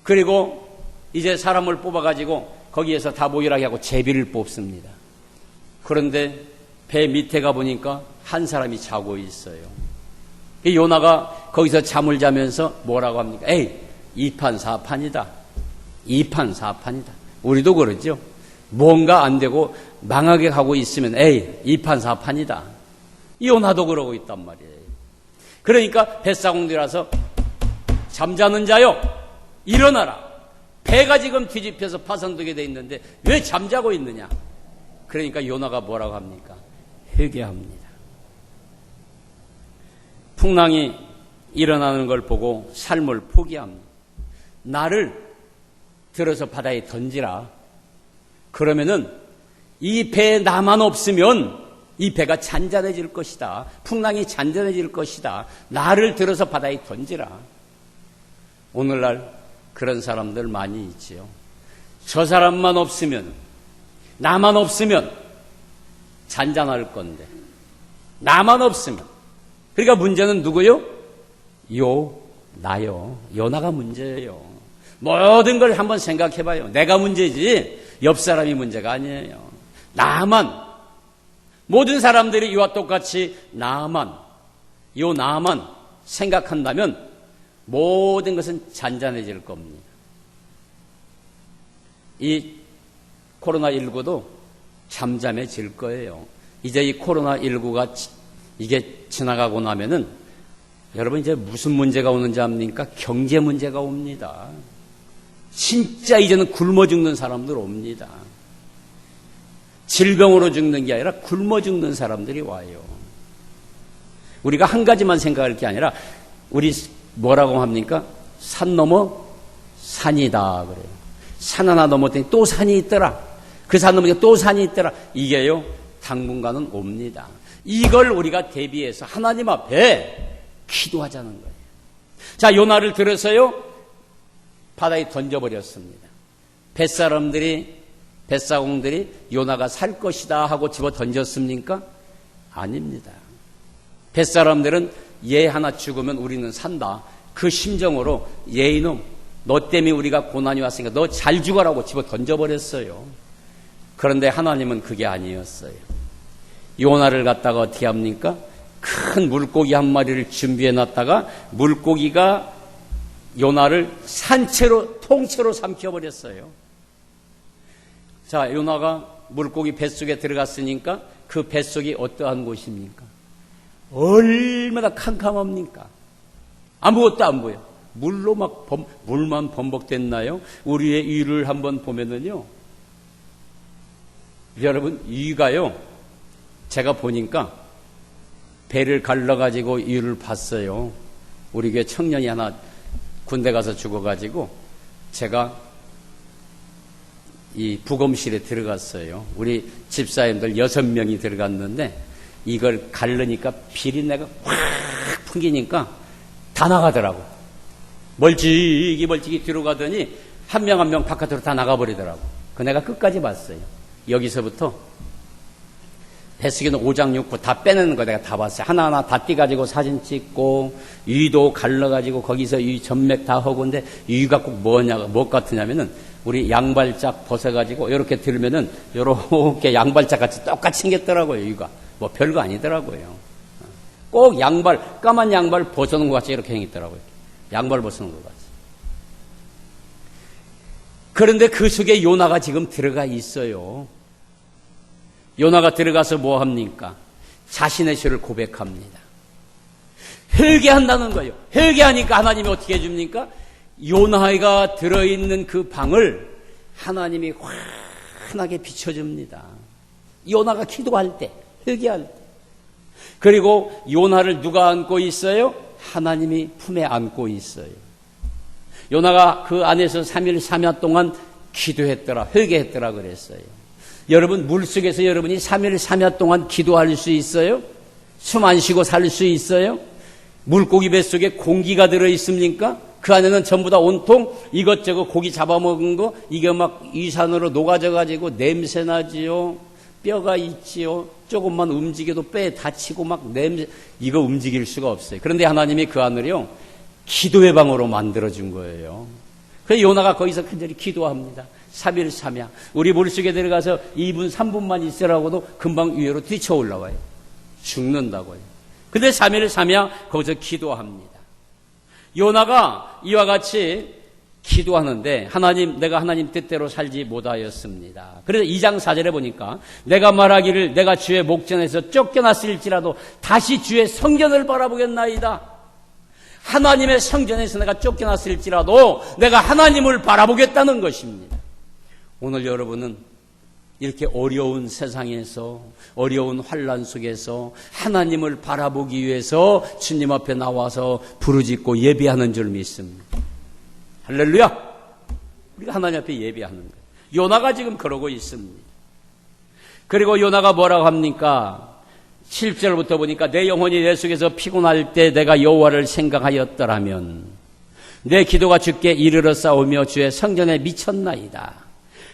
그리고 이제 사람을 뽑아가지고 거기에서 다 모이라게 하고 제비를 뽑습니다. 그런데 배 밑에 가보니까 한 사람이 자고 있어요. 요나가 거기서 잠을 자면서 뭐라고 합니까? 에이, 이판사판이다. 이판사판이다. 우리도 그러죠. 뭔가 안 되고 망하게 가고 있으면 에이, 이판사판이다. 요나도 그러고 있단 말이에요. 그러니까 뱃사공들이라서 잠자는 자요, 일어나라. 배가 지금 뒤집혀서 파손되게 돼 있는데 왜 잠자고 있느냐? 그러니까 요나가 뭐라고 합니까? 회개합니다. 풍랑이 일어나는 걸 보고 삶을 포기합니다. 나를 들어서 바다에 던지라. 그러면은 이 배에 나만 없으면 이 배가 잔잔해질 것이다. 풍랑이 잔잔해질 것이다. 나를 들어서 바다에 던지라. 오늘날 그런 사람들 많이 있지요. 저 사람만 없으면, 나만 없으면 잔잔할 건데, 나만 없으면. 그러니까 문제는 누구요? 나요. 요나가 문제예요. 모든 걸 한번 생각해봐요. 내가 문제지 옆 사람이 문제가 아니에요. 나만, 모든 사람들이 이와 똑같이 나만 생각한다면 모든 것은 잔잔해질 겁니다. 이 코로나19도 잠잠해질 거예요. 이제 이 코로나19가 이게 지나가고 나면은 여러분 이제 무슨 문제가 오는지 압니까? 경제 문제가 옵니다. 진짜 이제는 굶어 죽는 사람들 옵니다. 질병으로 죽는 게 아니라 굶어 죽는 사람들이 와요. 우리가 한 가지만 생각할 게 아니라 우리 뭐라고 합니까? 산 넘어 산이다 그래요. 산 하나 넘었더니 또 산이 있더라. 그 산 넘으니까 또 산이 있더라. 이게요, 당분간은 옵니다. 이걸 우리가 대비해서 하나님 앞에 기도하자는 거예요. 자, 요나를 들어서요, 바다에 던져버렸습니다. 뱃사공들이 요나가 살 것이다 하고 집어 던졌습니까? 아닙니다. 뱃사람들은 얘 하나 죽으면 우리는 산다. 그 심정으로 얘 이놈, 너 때문에 우리가 고난이 왔으니까 너 잘 죽어라고 집어 던져버렸어요. 그런데 하나님은 그게 아니었어요. 요나를 갖다가 어떻게 합니까? 큰 물고기 한 마리를 준비해 놨다가 물고기가 요나를 통째로 삼켜버렸어요. 자, 요나가 물고기 뱃속에 들어갔으니까 그 뱃속이 어떠한 곳입니까? 얼마나 캄캄합니까? 아무것도 안 보여. 물만 범벅됐나요? 우리의 위를 한번 보면은요, 여러분, 위가요, 제가 보니까 배를 갈라가지고 위를 봤어요. 우리 교회 청년이 하나 군대 가서 죽어가지고 제가 이 부검실에 들어갔어요. 우리 집사님들 6명이 들어갔는데 이걸 갈르니까 비린내가 확 풍기니까 다 나가더라고. 멀찍이 뒤로 가더니 한 명 한 명 바깥으로 다 나가버리더라고. 그 내가 끝까지 봤어요. 여기서부터 뱃속에 있는 오장육부 다 빼내는 거 내가 다 봤어요. 하나하나 다 띄가지고 사진 찍고, 위도 갈라가지고 거기서 위 전맥 다 하고, 근데 위가 꼭 뭐 같으냐면은 우리 양발짝 벗어가지고 이렇게 들으면은 요렇게 양발짝 같이 똑같이 생겼더라고요. 위가 뭐 별거 아니더라고요. 꼭 까만 양발 벗어놓은 것 같이 이렇게 생겼더라고요. 양발 벗어놓은 것 같이. 그런데 그 속에 요나가 지금 들어가 있어요. 요나가 들어가서 뭐 합니까? 자신의 죄를 고백합니다. 회개한다는 거예요. 회개하니까 하나님이 어떻게 해줍니까? 요나가 들어있는 그 방을 하나님이 환하게 비춰줍니다. 요나가 기도할 때, 회개할 때. 그리고 요나를 누가 안고 있어요? 하나님이 품에 안고 있어요. 요나가 그 안에서 3일 3야 동안 기도했더라, 회개했더라 그랬어요. 여러분, 물속에서 여러분이 3일 3야 동안 기도할 수 있어요? 숨 안 쉬고 살 수 있어요? 물고기 뱃속에 공기가 들어있습니까? 그 안에는 전부 다 온통 이것저것 고기 잡아먹은 거, 이게 막 위산으로 녹아져가지고 냄새나지요. 뼈가 있지요. 조금만 움직여도 뼈에 다치고 막 냄새, 이거 움직일 수가 없어요. 그런데 하나님이 그 안을요, 기도의 방으로 만들어준 거예요. 그래서 요나가 거기서 간절히 기도합니다. 3일 3야. 우리 물속에 들어가서 2분 3분만 있으라고도 금방 위로 뛰쳐 올라와요. 죽는다고요. 근데 3일 3야 거기서 기도합니다. 요나가 이와 같이 기도하는데 내가 하나님 뜻대로 살지 못하였습니다. 그래서 2장 4절에 보니까 내가 말하기를 내가 주의 목전에서 쫓겨났을지라도 다시 주의 성전을 바라보겠나이다. 하나님의 성전에서 내가 쫓겨났을지라도 내가 하나님을 바라보겠다는 것입니다. 오늘 여러분은 이렇게 어려운 세상에서, 어려운 환난 속에서 하나님을 바라보기 위해서 주님 앞에 나와서 부르짖고 예배하는 줄 믿습니다. 할렐루야! 우리가 하나님 앞에 예배하는 거예요. 요나가 지금 그러고 있습니다. 그리고 요나가 뭐라고 합니까? 7절부터 보니까 내 영혼이 내 속에서 피곤할 때 내가 여호와를 생각하였더라면 내 기도가 주께 이르러 싸우며 주의 성전에 미쳤나이다.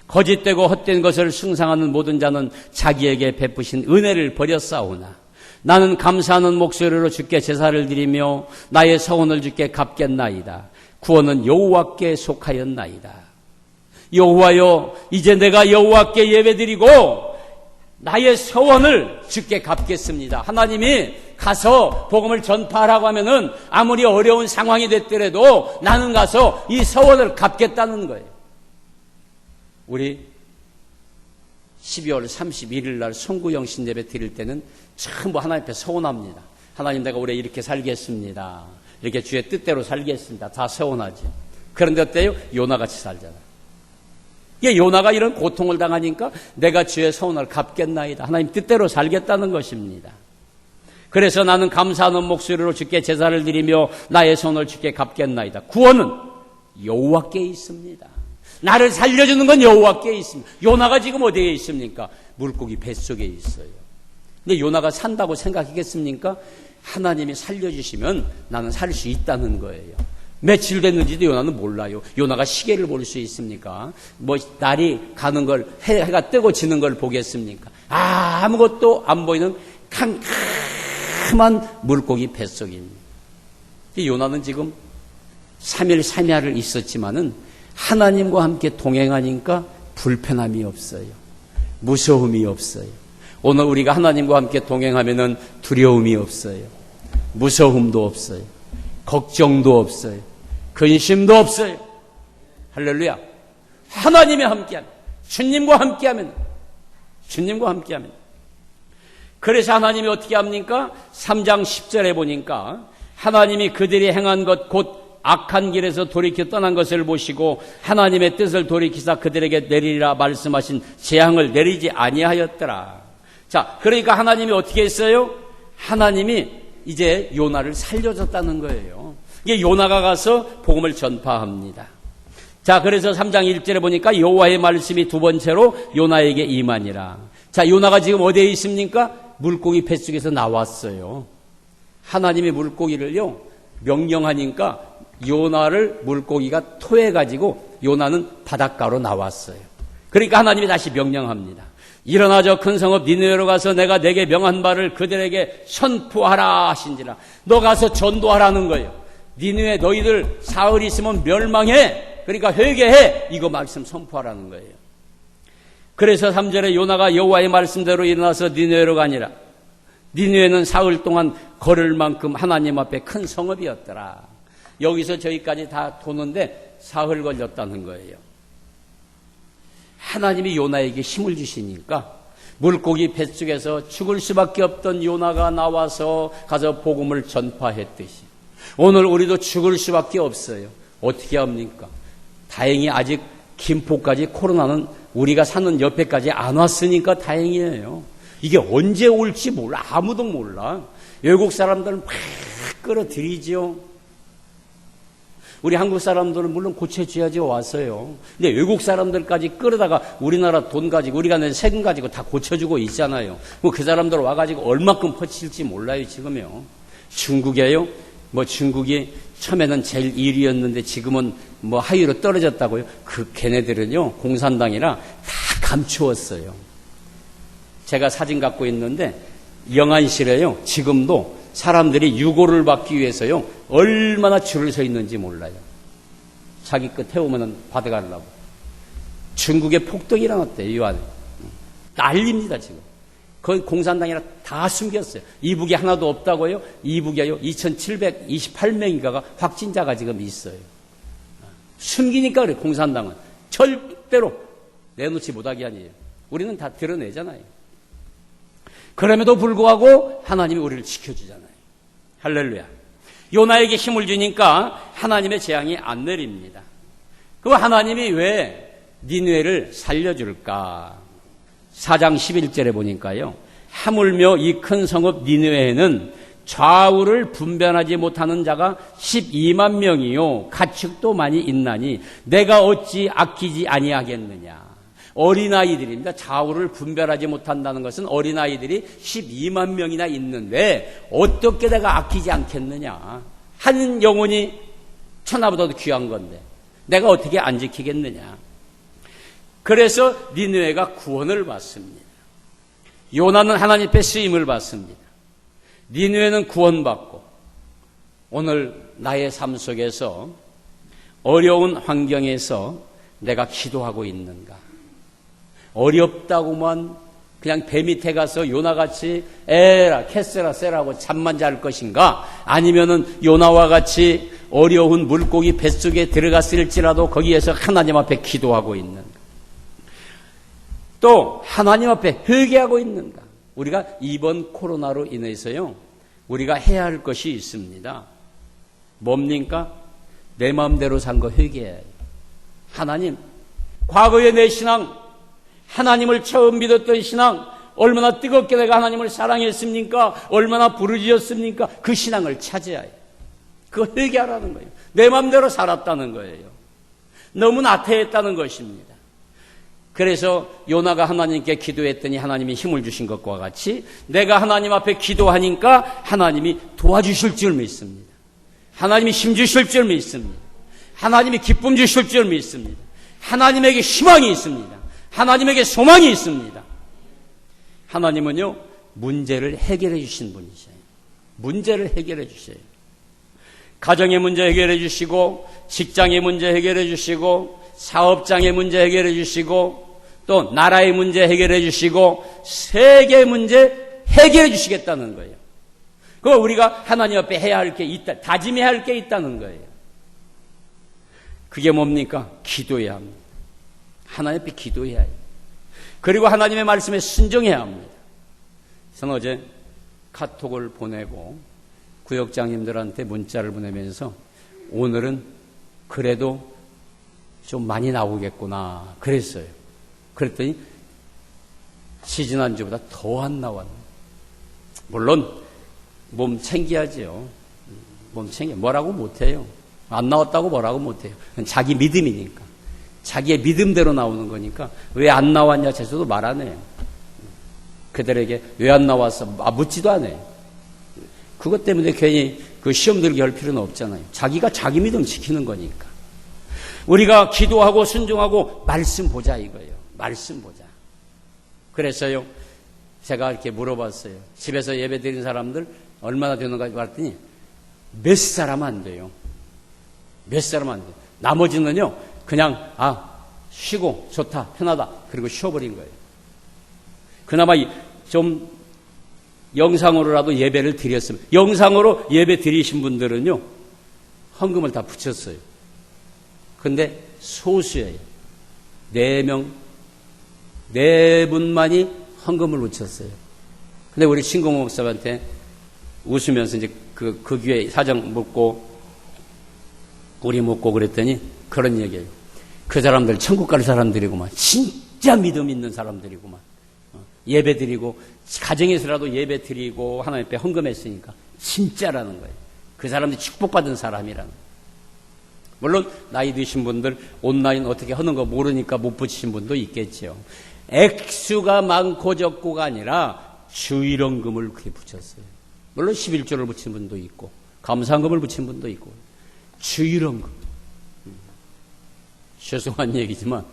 거짓되고 헛된 것을 숭상하는 모든 자는 자기에게 베푸신 은혜를 버렸사오나 나는 감사하는 목소리로 주께 제사를 드리며 나의 서원을 주께 갚겠나이다. 구원은 여호와께 속하였나이다. 여호와여, 이제 내가 여호와께 예배드리고 나의 서원을 주께 갚겠습니다. 하나님이 가서 복음을 전파하라고 하면은 아무리 어려운 상황이 됐더라도 나는 가서 이 서원을 갚겠다는 거예요. 우리 12월 31일 날 송구영신 예배 드릴 때는 전부 하나님 앞에 서원합니다. 하나님, 내가 올해 이렇게 살겠습니다. 이렇게 주의 뜻대로 살겠습니다. 다 서원하죠. 그런데 어때요? 요나같이 살잖아요. 이게 요나가 이런 고통을 당하니까 내가 주의 서원을 갚겠나이다. 하나님 뜻대로 살겠다는 것입니다. 그래서 나는 감사하는 목소리로 주께 제사를 드리며 나의 손을 주께 갚겠나이다. 구원은 여호와께 있습니다. 나를 살려주는 건 여호와께 있습니다. 요나가 지금 어디에 있습니까? 물고기 뱃속에 있어요. 근데 요나가 산다고 생각했겠습니까? 하나님이 살려주시면 나는 살 수 있다는 거예요. 며칠 됐는지도 요나는 몰라요. 요나가 시계를 볼 수 있습니까? 뭐 날이 가는 걸, 해가 뜨고 지는 걸 보겠습니까? 아무것도 안 보이는 캄캄한 물고기 뱃속입니다. 요나는 지금 3일 3야를 있었지만은 하나님과 함께 동행하니까 불편함이 없어요. 무서움이 없어요. 오늘 우리가 하나님과 함께 동행하면은 두려움이 없어요. 무서움도 없어요. 걱정도 없어요. 근심도 없어요. 할렐루야. 하나님이 함께하면, 주님과 함께하면. 그래서 하나님이 어떻게 합니까? 3장 10절에 보니까 하나님이 그들이 행한 것 곧 악한 길에서 돌이켜 떠난 것을 보시고 하나님의 뜻을 돌이키사 그들에게 내리라 말씀하신 재앙을 내리지 아니하였더라. 자, 그러니까 하나님이 어떻게 했어요? 하나님이 이제 요나를 살려줬다는 거예요. 이게 요나가 가서 복음을 전파합니다. 자, 그래서 3장 1절에 보니까 여호와의 말씀이 두 번째로 요나에게 임하니라. 자, 요나가 지금 어디에 있습니까? 물고기 뱃속에서 나왔어요. 하나님이 물고기를요 명령하니까 요나를 물고기가 토해가지고 요나는 바닷가로 나왔어요. 그러니까 하나님이 다시 명령합니다. 일어나 저 큰 성읍 니느웨로 가서 내가 내게 명한 바를 그들에게 선포하라 하신지라. 너 가서 전도하라는 거예요. 니느웨 너희들 사흘 있으면 멸망해. 그러니까 회개해. 이거 말씀 선포하라는 거예요. 그래서 3절에 요나가 여호와의 말씀대로 일어나서 니느웨로 가니라. 니느웨는 사흘 동안 걸을 만큼 하나님 앞에 큰 성읍이었더라. 여기서 저기까지 다 도는데 사흘 걸렸다는 거예요. 하나님이 요나에게 힘을 주시니까 물고기 뱃속에서 죽을 수밖에 없던 요나가 나와서 가서 복음을 전파했듯이 오늘 우리도 죽을 수밖에 없어요. 어떻게 합니까? 다행히 아직 김포까지 코로나는 우리가 사는 옆에까지 안 왔으니까 다행이에요. 이게 언제 올지 몰라. 아무도 몰라. 외국 사람들은 막 끌어들이죠. 우리 한국 사람들은 물론 고쳐줘야지 와서요. 근데 외국 사람들까지 끌어다가 우리나라 돈 가지고 우리가 낸 세금 가지고 다 고쳐주고 있잖아요. 그 사람들 와가지고 얼마큼 퍼칠지 몰라요 지금요. 중국에요. 뭐 중국이 처음에는 제일 1위였는데 지금은 뭐 하위로 떨어졌다고요. 그 걔네들은요 공산당이라 다 감추었어요. 제가 사진 갖고 있는데 영안실에요 지금도 사람들이 유고를 받기 위해서요 얼마나 줄을 서 있는지 몰라요. 자기 거 태우면은 받아가려고. 중국에 폭동이 일어났대요 이 안에. 난립니다 지금. 거의 공산당이라 다 숨겼어요. 이북이 하나도 없다고요. 이북이요 2728명인가가 확진자가 지금 있어요. 숨기니까 그래. 공산당은 절대로 내놓지 못하게 아니에요. 우리는 다 드러내잖아요. 그럼에도 불구하고 하나님이 우리를 지켜주잖아요. 할렐루야. 요나에게 힘을 주니까 하나님의 재앙이 안 내립니다. 그럼 하나님이 왜 니느웨를 살려줄까? 4장 11절에 보니까요. 하물며 이 큰 성읍 니느웨에는 좌우를 분별하지 못하는 자가 12만 명이요 가축도 많이 있나니 내가 어찌 아끼지 아니하겠느냐. 어린아이들입니다. 좌우를 분별하지 못한다는 것은 어린아이들이 12만 명이나 있는데 어떻게 내가 아끼지 않겠느냐. 한 영혼이 천하보다도 귀한 건데 내가 어떻게 안 지키겠느냐. 그래서 니느웨가 구원을 받습니다. 요나는 하나님 앞에 쓰임을 받습니다. 니느웨는 구원받고 오늘 나의 삶 속에서 어려운 환경에서 내가 기도하고 있는가? 어렵다고만 그냥 배 밑에 가서 요나같이 에라 캐세라 세라고 잠만 잘 것인가? 아니면은 요나와 같이 어려운 물고기 뱃속에 들어갔을지라도 거기에서 하나님 앞에 기도하고 있는가? 또 하나님 앞에 회개하고 있는가? 우리가 이번 코로나로 인해서요 우리가 해야 할 것이 있습니다. 뭡니까? 내 마음대로 산 거 회개해야 해요. 하나님, 과거의 내 신앙, 하나님을 처음 믿었던 신앙, 얼마나 뜨겁게 내가 하나님을 사랑했습니까? 얼마나 부르짖었습니까? 그 신앙을 찾아야 해요. 그거 회개하라는 거예요. 내 마음대로 살았다는 거예요. 너무 나태했다는 것입니다. 그래서 요나가 하나님께 기도했더니 하나님이 힘을 주신 것과 같이 내가 하나님 앞에 기도하니까 하나님이 도와주실 줄 믿습니다. 하나님이 힘 주실 줄 믿습니다. 하나님이 기쁨 주실 줄 믿습니다. 하나님에게 희망이 있습니다. 하나님에게 소망이 있습니다. 하나님은요, 문제를 해결해 주신 분이셔요. 문제를 해결해 주셔요. 가정의 문제 해결해 주시고, 직장의 문제 해결해 주시고, 사업장의 문제 해결해 주시고, 또 나라의 문제 해결해 주시고, 세계 문제 해결해 주시겠다는 거예요. 그거 우리가 하나님 앞에 해야 할 게 있다, 다짐해야 할 게 있다는 거예요. 그게 뭡니까? 기도해야 합니다. 하나님 앞에 기도해야 해요. 그리고 하나님의 말씀에 순종해야 합니다. 저는 어제 카톡을 보내고 구역장님들한테 문자를 보내면서 오늘은 그래도 좀 많이 나오겠구나 그랬어요. 그랬더니 지지난주보다 더 안 나왔네. 물론 몸 챙겨야죠. 몸 챙겨. 뭐라고 못해요. 안 나왔다고 뭐라고 못해요. 자기 믿음이니까. 자기의 믿음대로 나오는 거니까 왜 안 나왔냐 제주도 말 안 해요. 그들에게 왜 안 나왔어? 묻지도 않아요. 그것 때문에 괜히 그 시험 들게 할 필요는 없잖아요. 자기가 자기 믿음 지키는 거니까. 우리가 기도하고 순종하고 말씀 보자 이거예요. 말씀 보자. 그래서요, 제가 이렇게 물어봤어요. 집에서 예배 드리는 사람들 얼마나 되는가 봤더니 몇 사람 안 돼요. 몇 사람 안 돼요. 나머지는요, 그냥 쉬고 좋다 편하다 그리고 쉬어버린 거예요. 그나마 좀 영상으로라도 예배를 드렸으면, 영상으로 예배 드리신 분들은요 헌금을 다 붙였어요. 근데 소수예요. 4분만이 헌금을 붙였어요. 근데 우리 신공 목사한테 웃으면서 이제 그 교회 사정 묻고 우리 묻고 그랬더니 그런 얘기예요. 그 사람들 천국 갈 사람들이구만. 진짜 믿음 있는 사람들이구만. 예배 드리고 가정에서라도 예배 드리고 하나님 앞에 헌금했으니까 진짜라는 거예요. 그 사람들이 축복받은 사람이라는 거예요. 물론 나이 드신 분들 온라인 어떻게 하는 거 모르니까 못 붙이신 분도 있겠죠. 액수가 많고 적고가 아니라 주일헌금을 그렇게 붙였어요. 물론 11조를 붙인 분도 있고 감사헌금을 붙인 분도 있고 주일헌금. 죄송한 얘기지만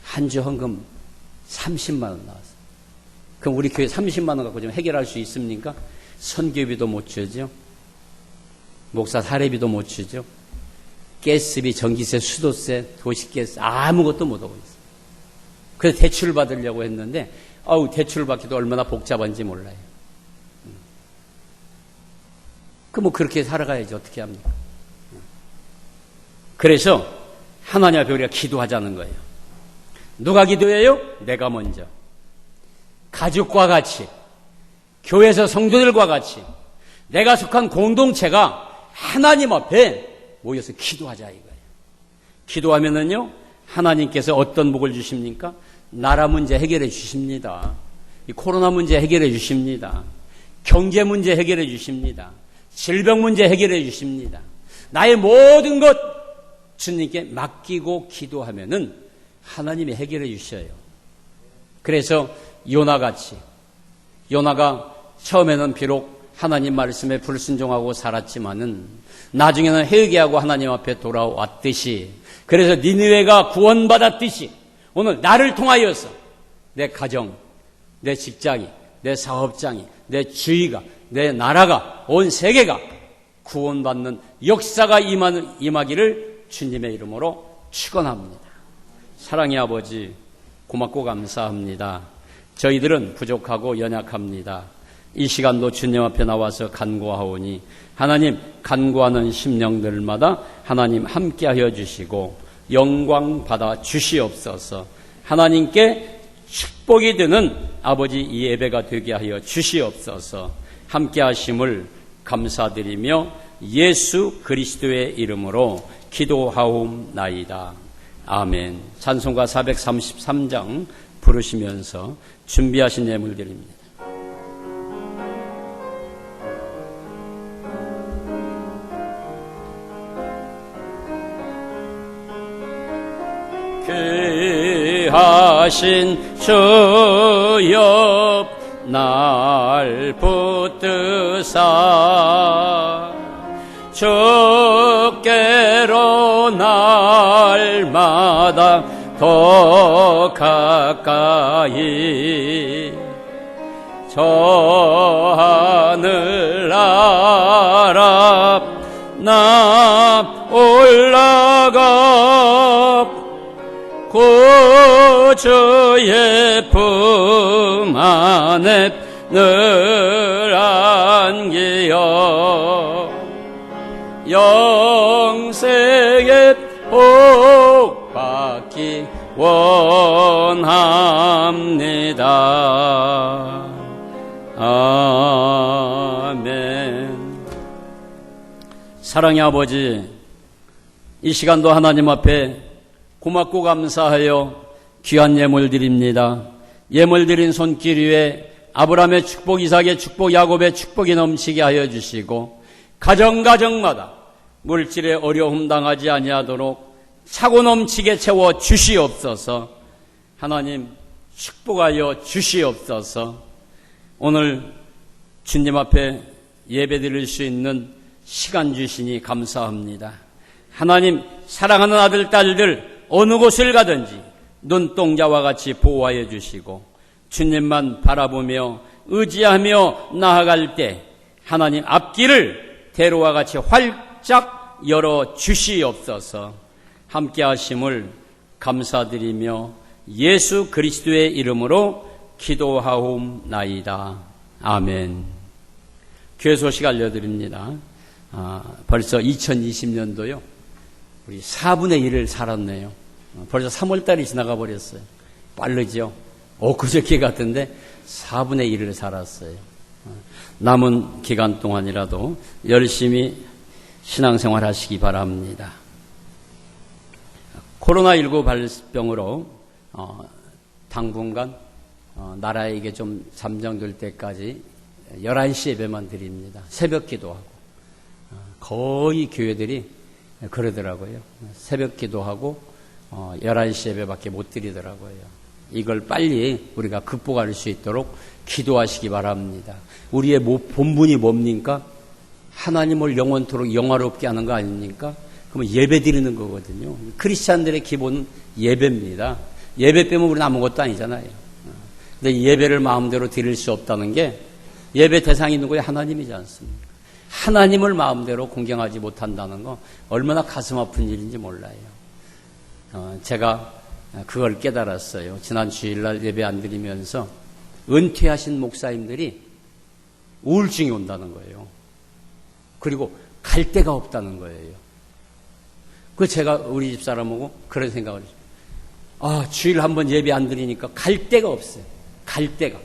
한 주 헌금 30만 원 나왔어요. 그럼 우리 교회 30만 원 갖고 좀 해결할 수 있습니까? 선교비도 못 주죠. 목사 사례비도 못 주죠. 가스비, 전기세, 수도세, 도시가스 아무것도 못 하고 있어요. 그래서 대출을 받으려고 했는데 대출을 받기도 얼마나 복잡한지 몰라요. 그렇게 살아가야지 어떻게 합니까? 그래서 하나님 앞에 우리가 기도하자는 거예요. 누가 기도해요? 내가 먼저. 가족과 같이, 교회에서 성도들과 같이, 내가 속한 공동체가 하나님 앞에 모여서 기도하자 이거예요. 기도하면은요, 하나님께서 어떤 복을 주십니까? 나라 문제 해결해 주십니다. 이 코로나 문제 해결해 주십니다. 경제 문제 해결해 주십니다. 질병 문제 해결해 주십니다. 나의 모든 것 주님께 맡기고 기도하면은 하나님이 해결해 주셔요. 그래서 요나같이, 요나가 처음에는 비록 하나님 말씀에 불순종하고 살았지만은 나중에는 회개하고 하나님 앞에 돌아왔듯이, 그래서 니느웨가 구원받았듯이 오늘 나를 통하여서 내 가정, 내 직장이, 내 사업장이, 내 주위가, 내 나라가, 온 세계가 구원받는 역사가 임하기를 주님의 이름으로 축원합니다. 사랑의 아버지, 고맙고 감사합니다. 저희들은 부족하고 연약합니다. 이 시간도 주님 앞에 나와서 간구하오니 하나님, 간구하는 심령들마다 하나님 함께하여 주시고 영광 받아 주시옵소서. 하나님께 축복이 되는 아버지 이 예배가 되게 하여 주시옵소서. 함께하심을 감사드리며 예수 그리스도의 이름으로 기도하옵나이다. 아멘. 찬송가 433장 부르시면서 준비하신 예물들입니다. 그 귀하신 주여 날 붙드사 주께로 날마다 더 가까이 저 하늘 아랍 나 올라가 구주의 품 안에 늘 안기어 영생의 복 받기 원합니다. 아멘. 사랑의 아버지, 이 시간도 하나님 앞에 고맙고 감사하여 귀한 예물 드립니다. 예물 드린 손길 위에 아브라함의 축복, 이삭의 축복, 야곱의 축복이 넘치게 하여 주시고 가정가정마다 물질의 어려움 당하지 아니하도록 차고 넘치게 채워 주시옵소서. 하나님 축복하여 주시옵소서. 오늘 주님 앞에 예배드릴 수 있는 시간 주시니 감사합니다. 하나님 사랑하는 아들 딸들 어느 곳을 가든지 눈동자와 같이 보호하여 주시고 주님만 바라보며 의지하며 나아갈 때 하나님 앞길을 대로와 같이 활짝 열어 주시옵소서. 함께 하심을 감사드리며 예수 그리스도의 이름으로 기도하옵나이다. 아멘. 교회 소식 알려드립니다. 벌써 2020년도요. 우리 4분의 1을 살았네요. 벌써 3월달이 지나가 버렸어요. 빠르죠? 그저께 같은데 4분의 1을 살았어요. 남은 기간 동안이라도 열심히 신앙생활 하시기 바랍니다. 코로나19 발병으로 당분간 나라에 이게 좀 잠정될 때까지 11시 예배만 드립니다. 새벽 기도하고 거의 교회들이 그러더라고요. 새벽 기도하고 11시 예배밖에 못 드리더라고요. 이걸 빨리 우리가 극복할 수 있도록 기도하시기 바랍니다. 우리의 본분이 뭡니까? 하나님을 영원토록 영화롭게 하는 거 아닙니까? 그러면 예배 드리는 거거든요. 크리스찬들의 기본은 예배입니다. 예배 빼면 우리는 아무것도 아니잖아요. 근데 예배를 마음대로 드릴 수 없다는 게 예배 대상이 있는 거에 하나님이지 않습니까? 하나님을 마음대로 공경하지 못한다는 거 얼마나 가슴 아픈 일인지 몰라요. 제가 그걸 깨달았어요. 지난 주일날 예배 안 드리면서 은퇴하신 목사님들이 우울증이 온다는 거예요. 그리고 갈 데가 없다는 거예요. 그 제가 우리 집사람하고 그런 생각을 했어요. 주일 한번 예배 안 드리니까 갈 데가 없어요. 갈 데가.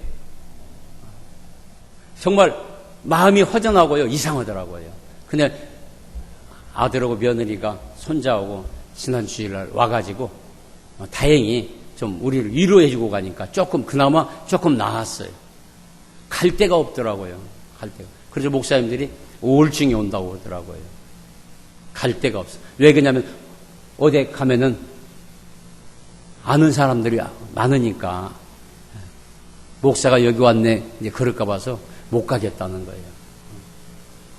정말 마음이 허전하고요. 이상하더라고요. 근데 아들하고 며느리가 손자하고 지난 주일날 와가지고 다행히 좀 우리를 위로해주고 가니까 그나마 조금 나았어요. 갈 데가 없더라고요. 갈 데가. 그래서 목사님들이 우울증이 온다고 그러더라고요. 갈 데가 없어. 왜 그러냐면 어디 가면은 아는 사람들이 많으니까 목사가 여기 왔네 이제 그럴까 봐서 못 가겠다는 거예요.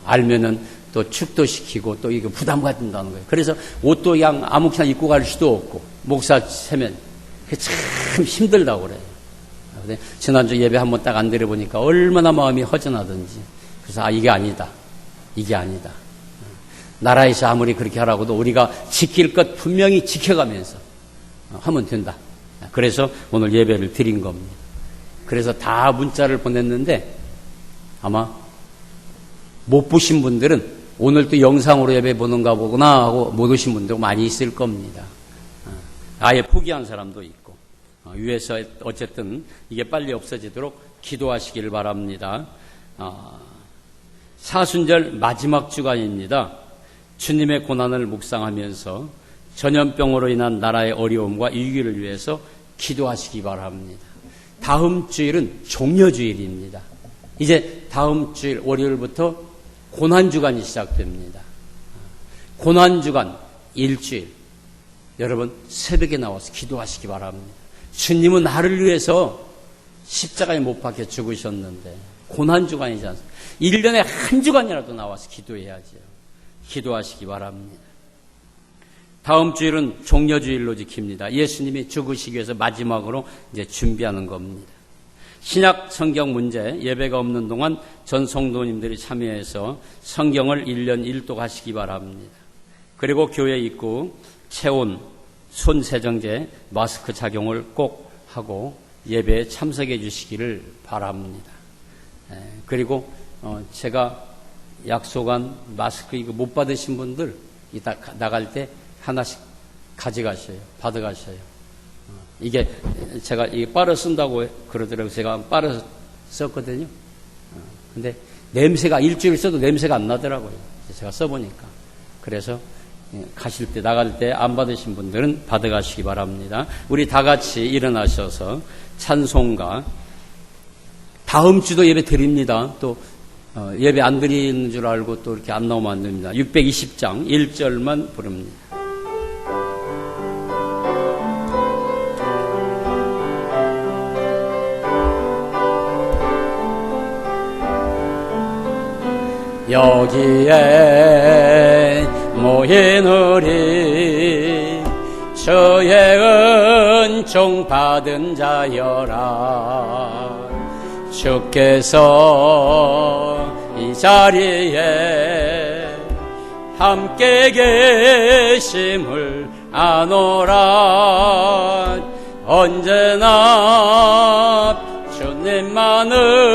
알면은 또 축도시키고 또 이거 부담 가진다는 거예요. 그래서 옷도 그냥 아무렇게나 입고 갈 수도 없고 목사 세면 참 힘들다고 그래요. 근데 지난주 예배 한번 딱 안 드려보니까 얼마나 마음이 허전하든지 그래서 이게 아니다. 이게 아니다. 나라에서 아무리 그렇게 하라고도 우리가 지킬 것 분명히 지켜가면서 하면 된다. 그래서 오늘 예배를 드린 겁니다. 그래서 다 문자를 보냈는데 아마 못 보신 분들은 오늘 또 영상으로 예배 보는가 보구나 하고 못 오신 분들 많이 있을 겁니다. 아예 포기한 사람도 있고 위에서 어쨌든 이게 빨리 없어지도록 기도하시기를 바랍니다. 사순절 마지막 주간입니다. 주님의 고난을 묵상하면서 전염병으로 인한 나라의 어려움과 위기를 위해서 기도하시기 바랍니다. 다음 주일은 종려주일입니다. 이제 다음 주일 월요일부터 고난주간이 시작됩니다. 고난주간 일주일 여러분 새벽에 나와서 기도하시기 바랍니다. 주님은 나를 위해서 십자가에 못 박혀 죽으셨는데 고난주간이지 않습니까? 1년에 한 주간이라도 나와서 기도해야죠. 기도하시기 바랍니다. 다음 주일은 종려주일로 지킵니다. 예수님이 죽으시기 위해서 마지막으로 이제 준비하는 겁니다. 신약 성경 문제 예배가 없는 동안 전 성도님들이 참여해서 성경을 1년 1독 하시기 바랍니다. 그리고 교회 입구, 체온, 손 세정제, 마스크 착용을 꼭 하고 예배에 참석해 주시기를 바랍니다. 그리고 제가 약속한 마스크 이거 못 받으신 분들 이따 나갈 때 하나씩 가져가셔요. 받아가셔요. 이게 제가 이게 빨아 쓴다고 그러더라고요. 제가 빨아 썼거든요. 근데 냄새가 일주일 써도 냄새가 안 나더라고요. 제가 써보니까. 그래서 가실 때 나갈 때 안 받으신 분들은 받아가시기 바랍니다. 우리 다 같이 일어나셔서 찬송가 다음 주도 예배 드립니다. 또 예배 안 드리는 줄 알고 또 이렇게 안 나오면 안 됩니다. 620장 1절만 부릅니다. 여기에 모인 우리 주의 은총 받은 자여라. 주께서 이 자리에 함께 계심을 아노라. 언제나 주님만을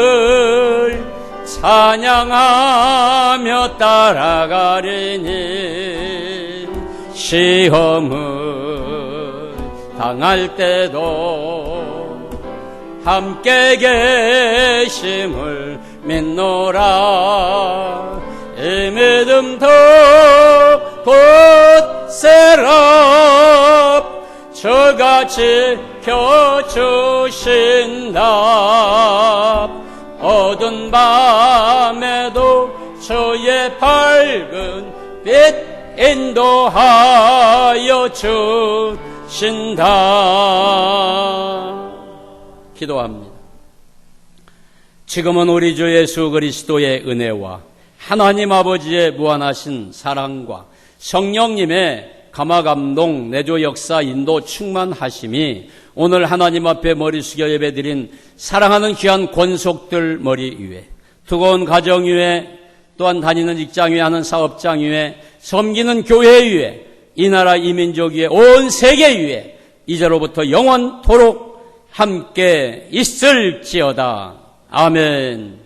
찬양하며 따라가리니 시험을 당할 때도 함께 계심을 믿노라. 이 믿음 곧 세랍 주가 지켜주신다. 어두운 밤에도 주의 밝은 빛 인도하여 주신다. 기도합니다. 지금은 우리 주 예수 그리스도의 은혜와 하나님 아버지의 무한하신 사랑과 성령님의 감화감동 내조 역사 인도 충만하심이 오늘 하나님 앞에 머리 숙여 예배드린 사랑하는 귀한 권속들 머리 위에, 뜨거운 가정 위에, 또한 다니는 직장 위에, 하는 사업장 위에, 섬기는 교회 위에, 이 나라 이 민족 위에, 온 세계 위에 이제로부터 영원토록 함께 있을지어다. 아멘.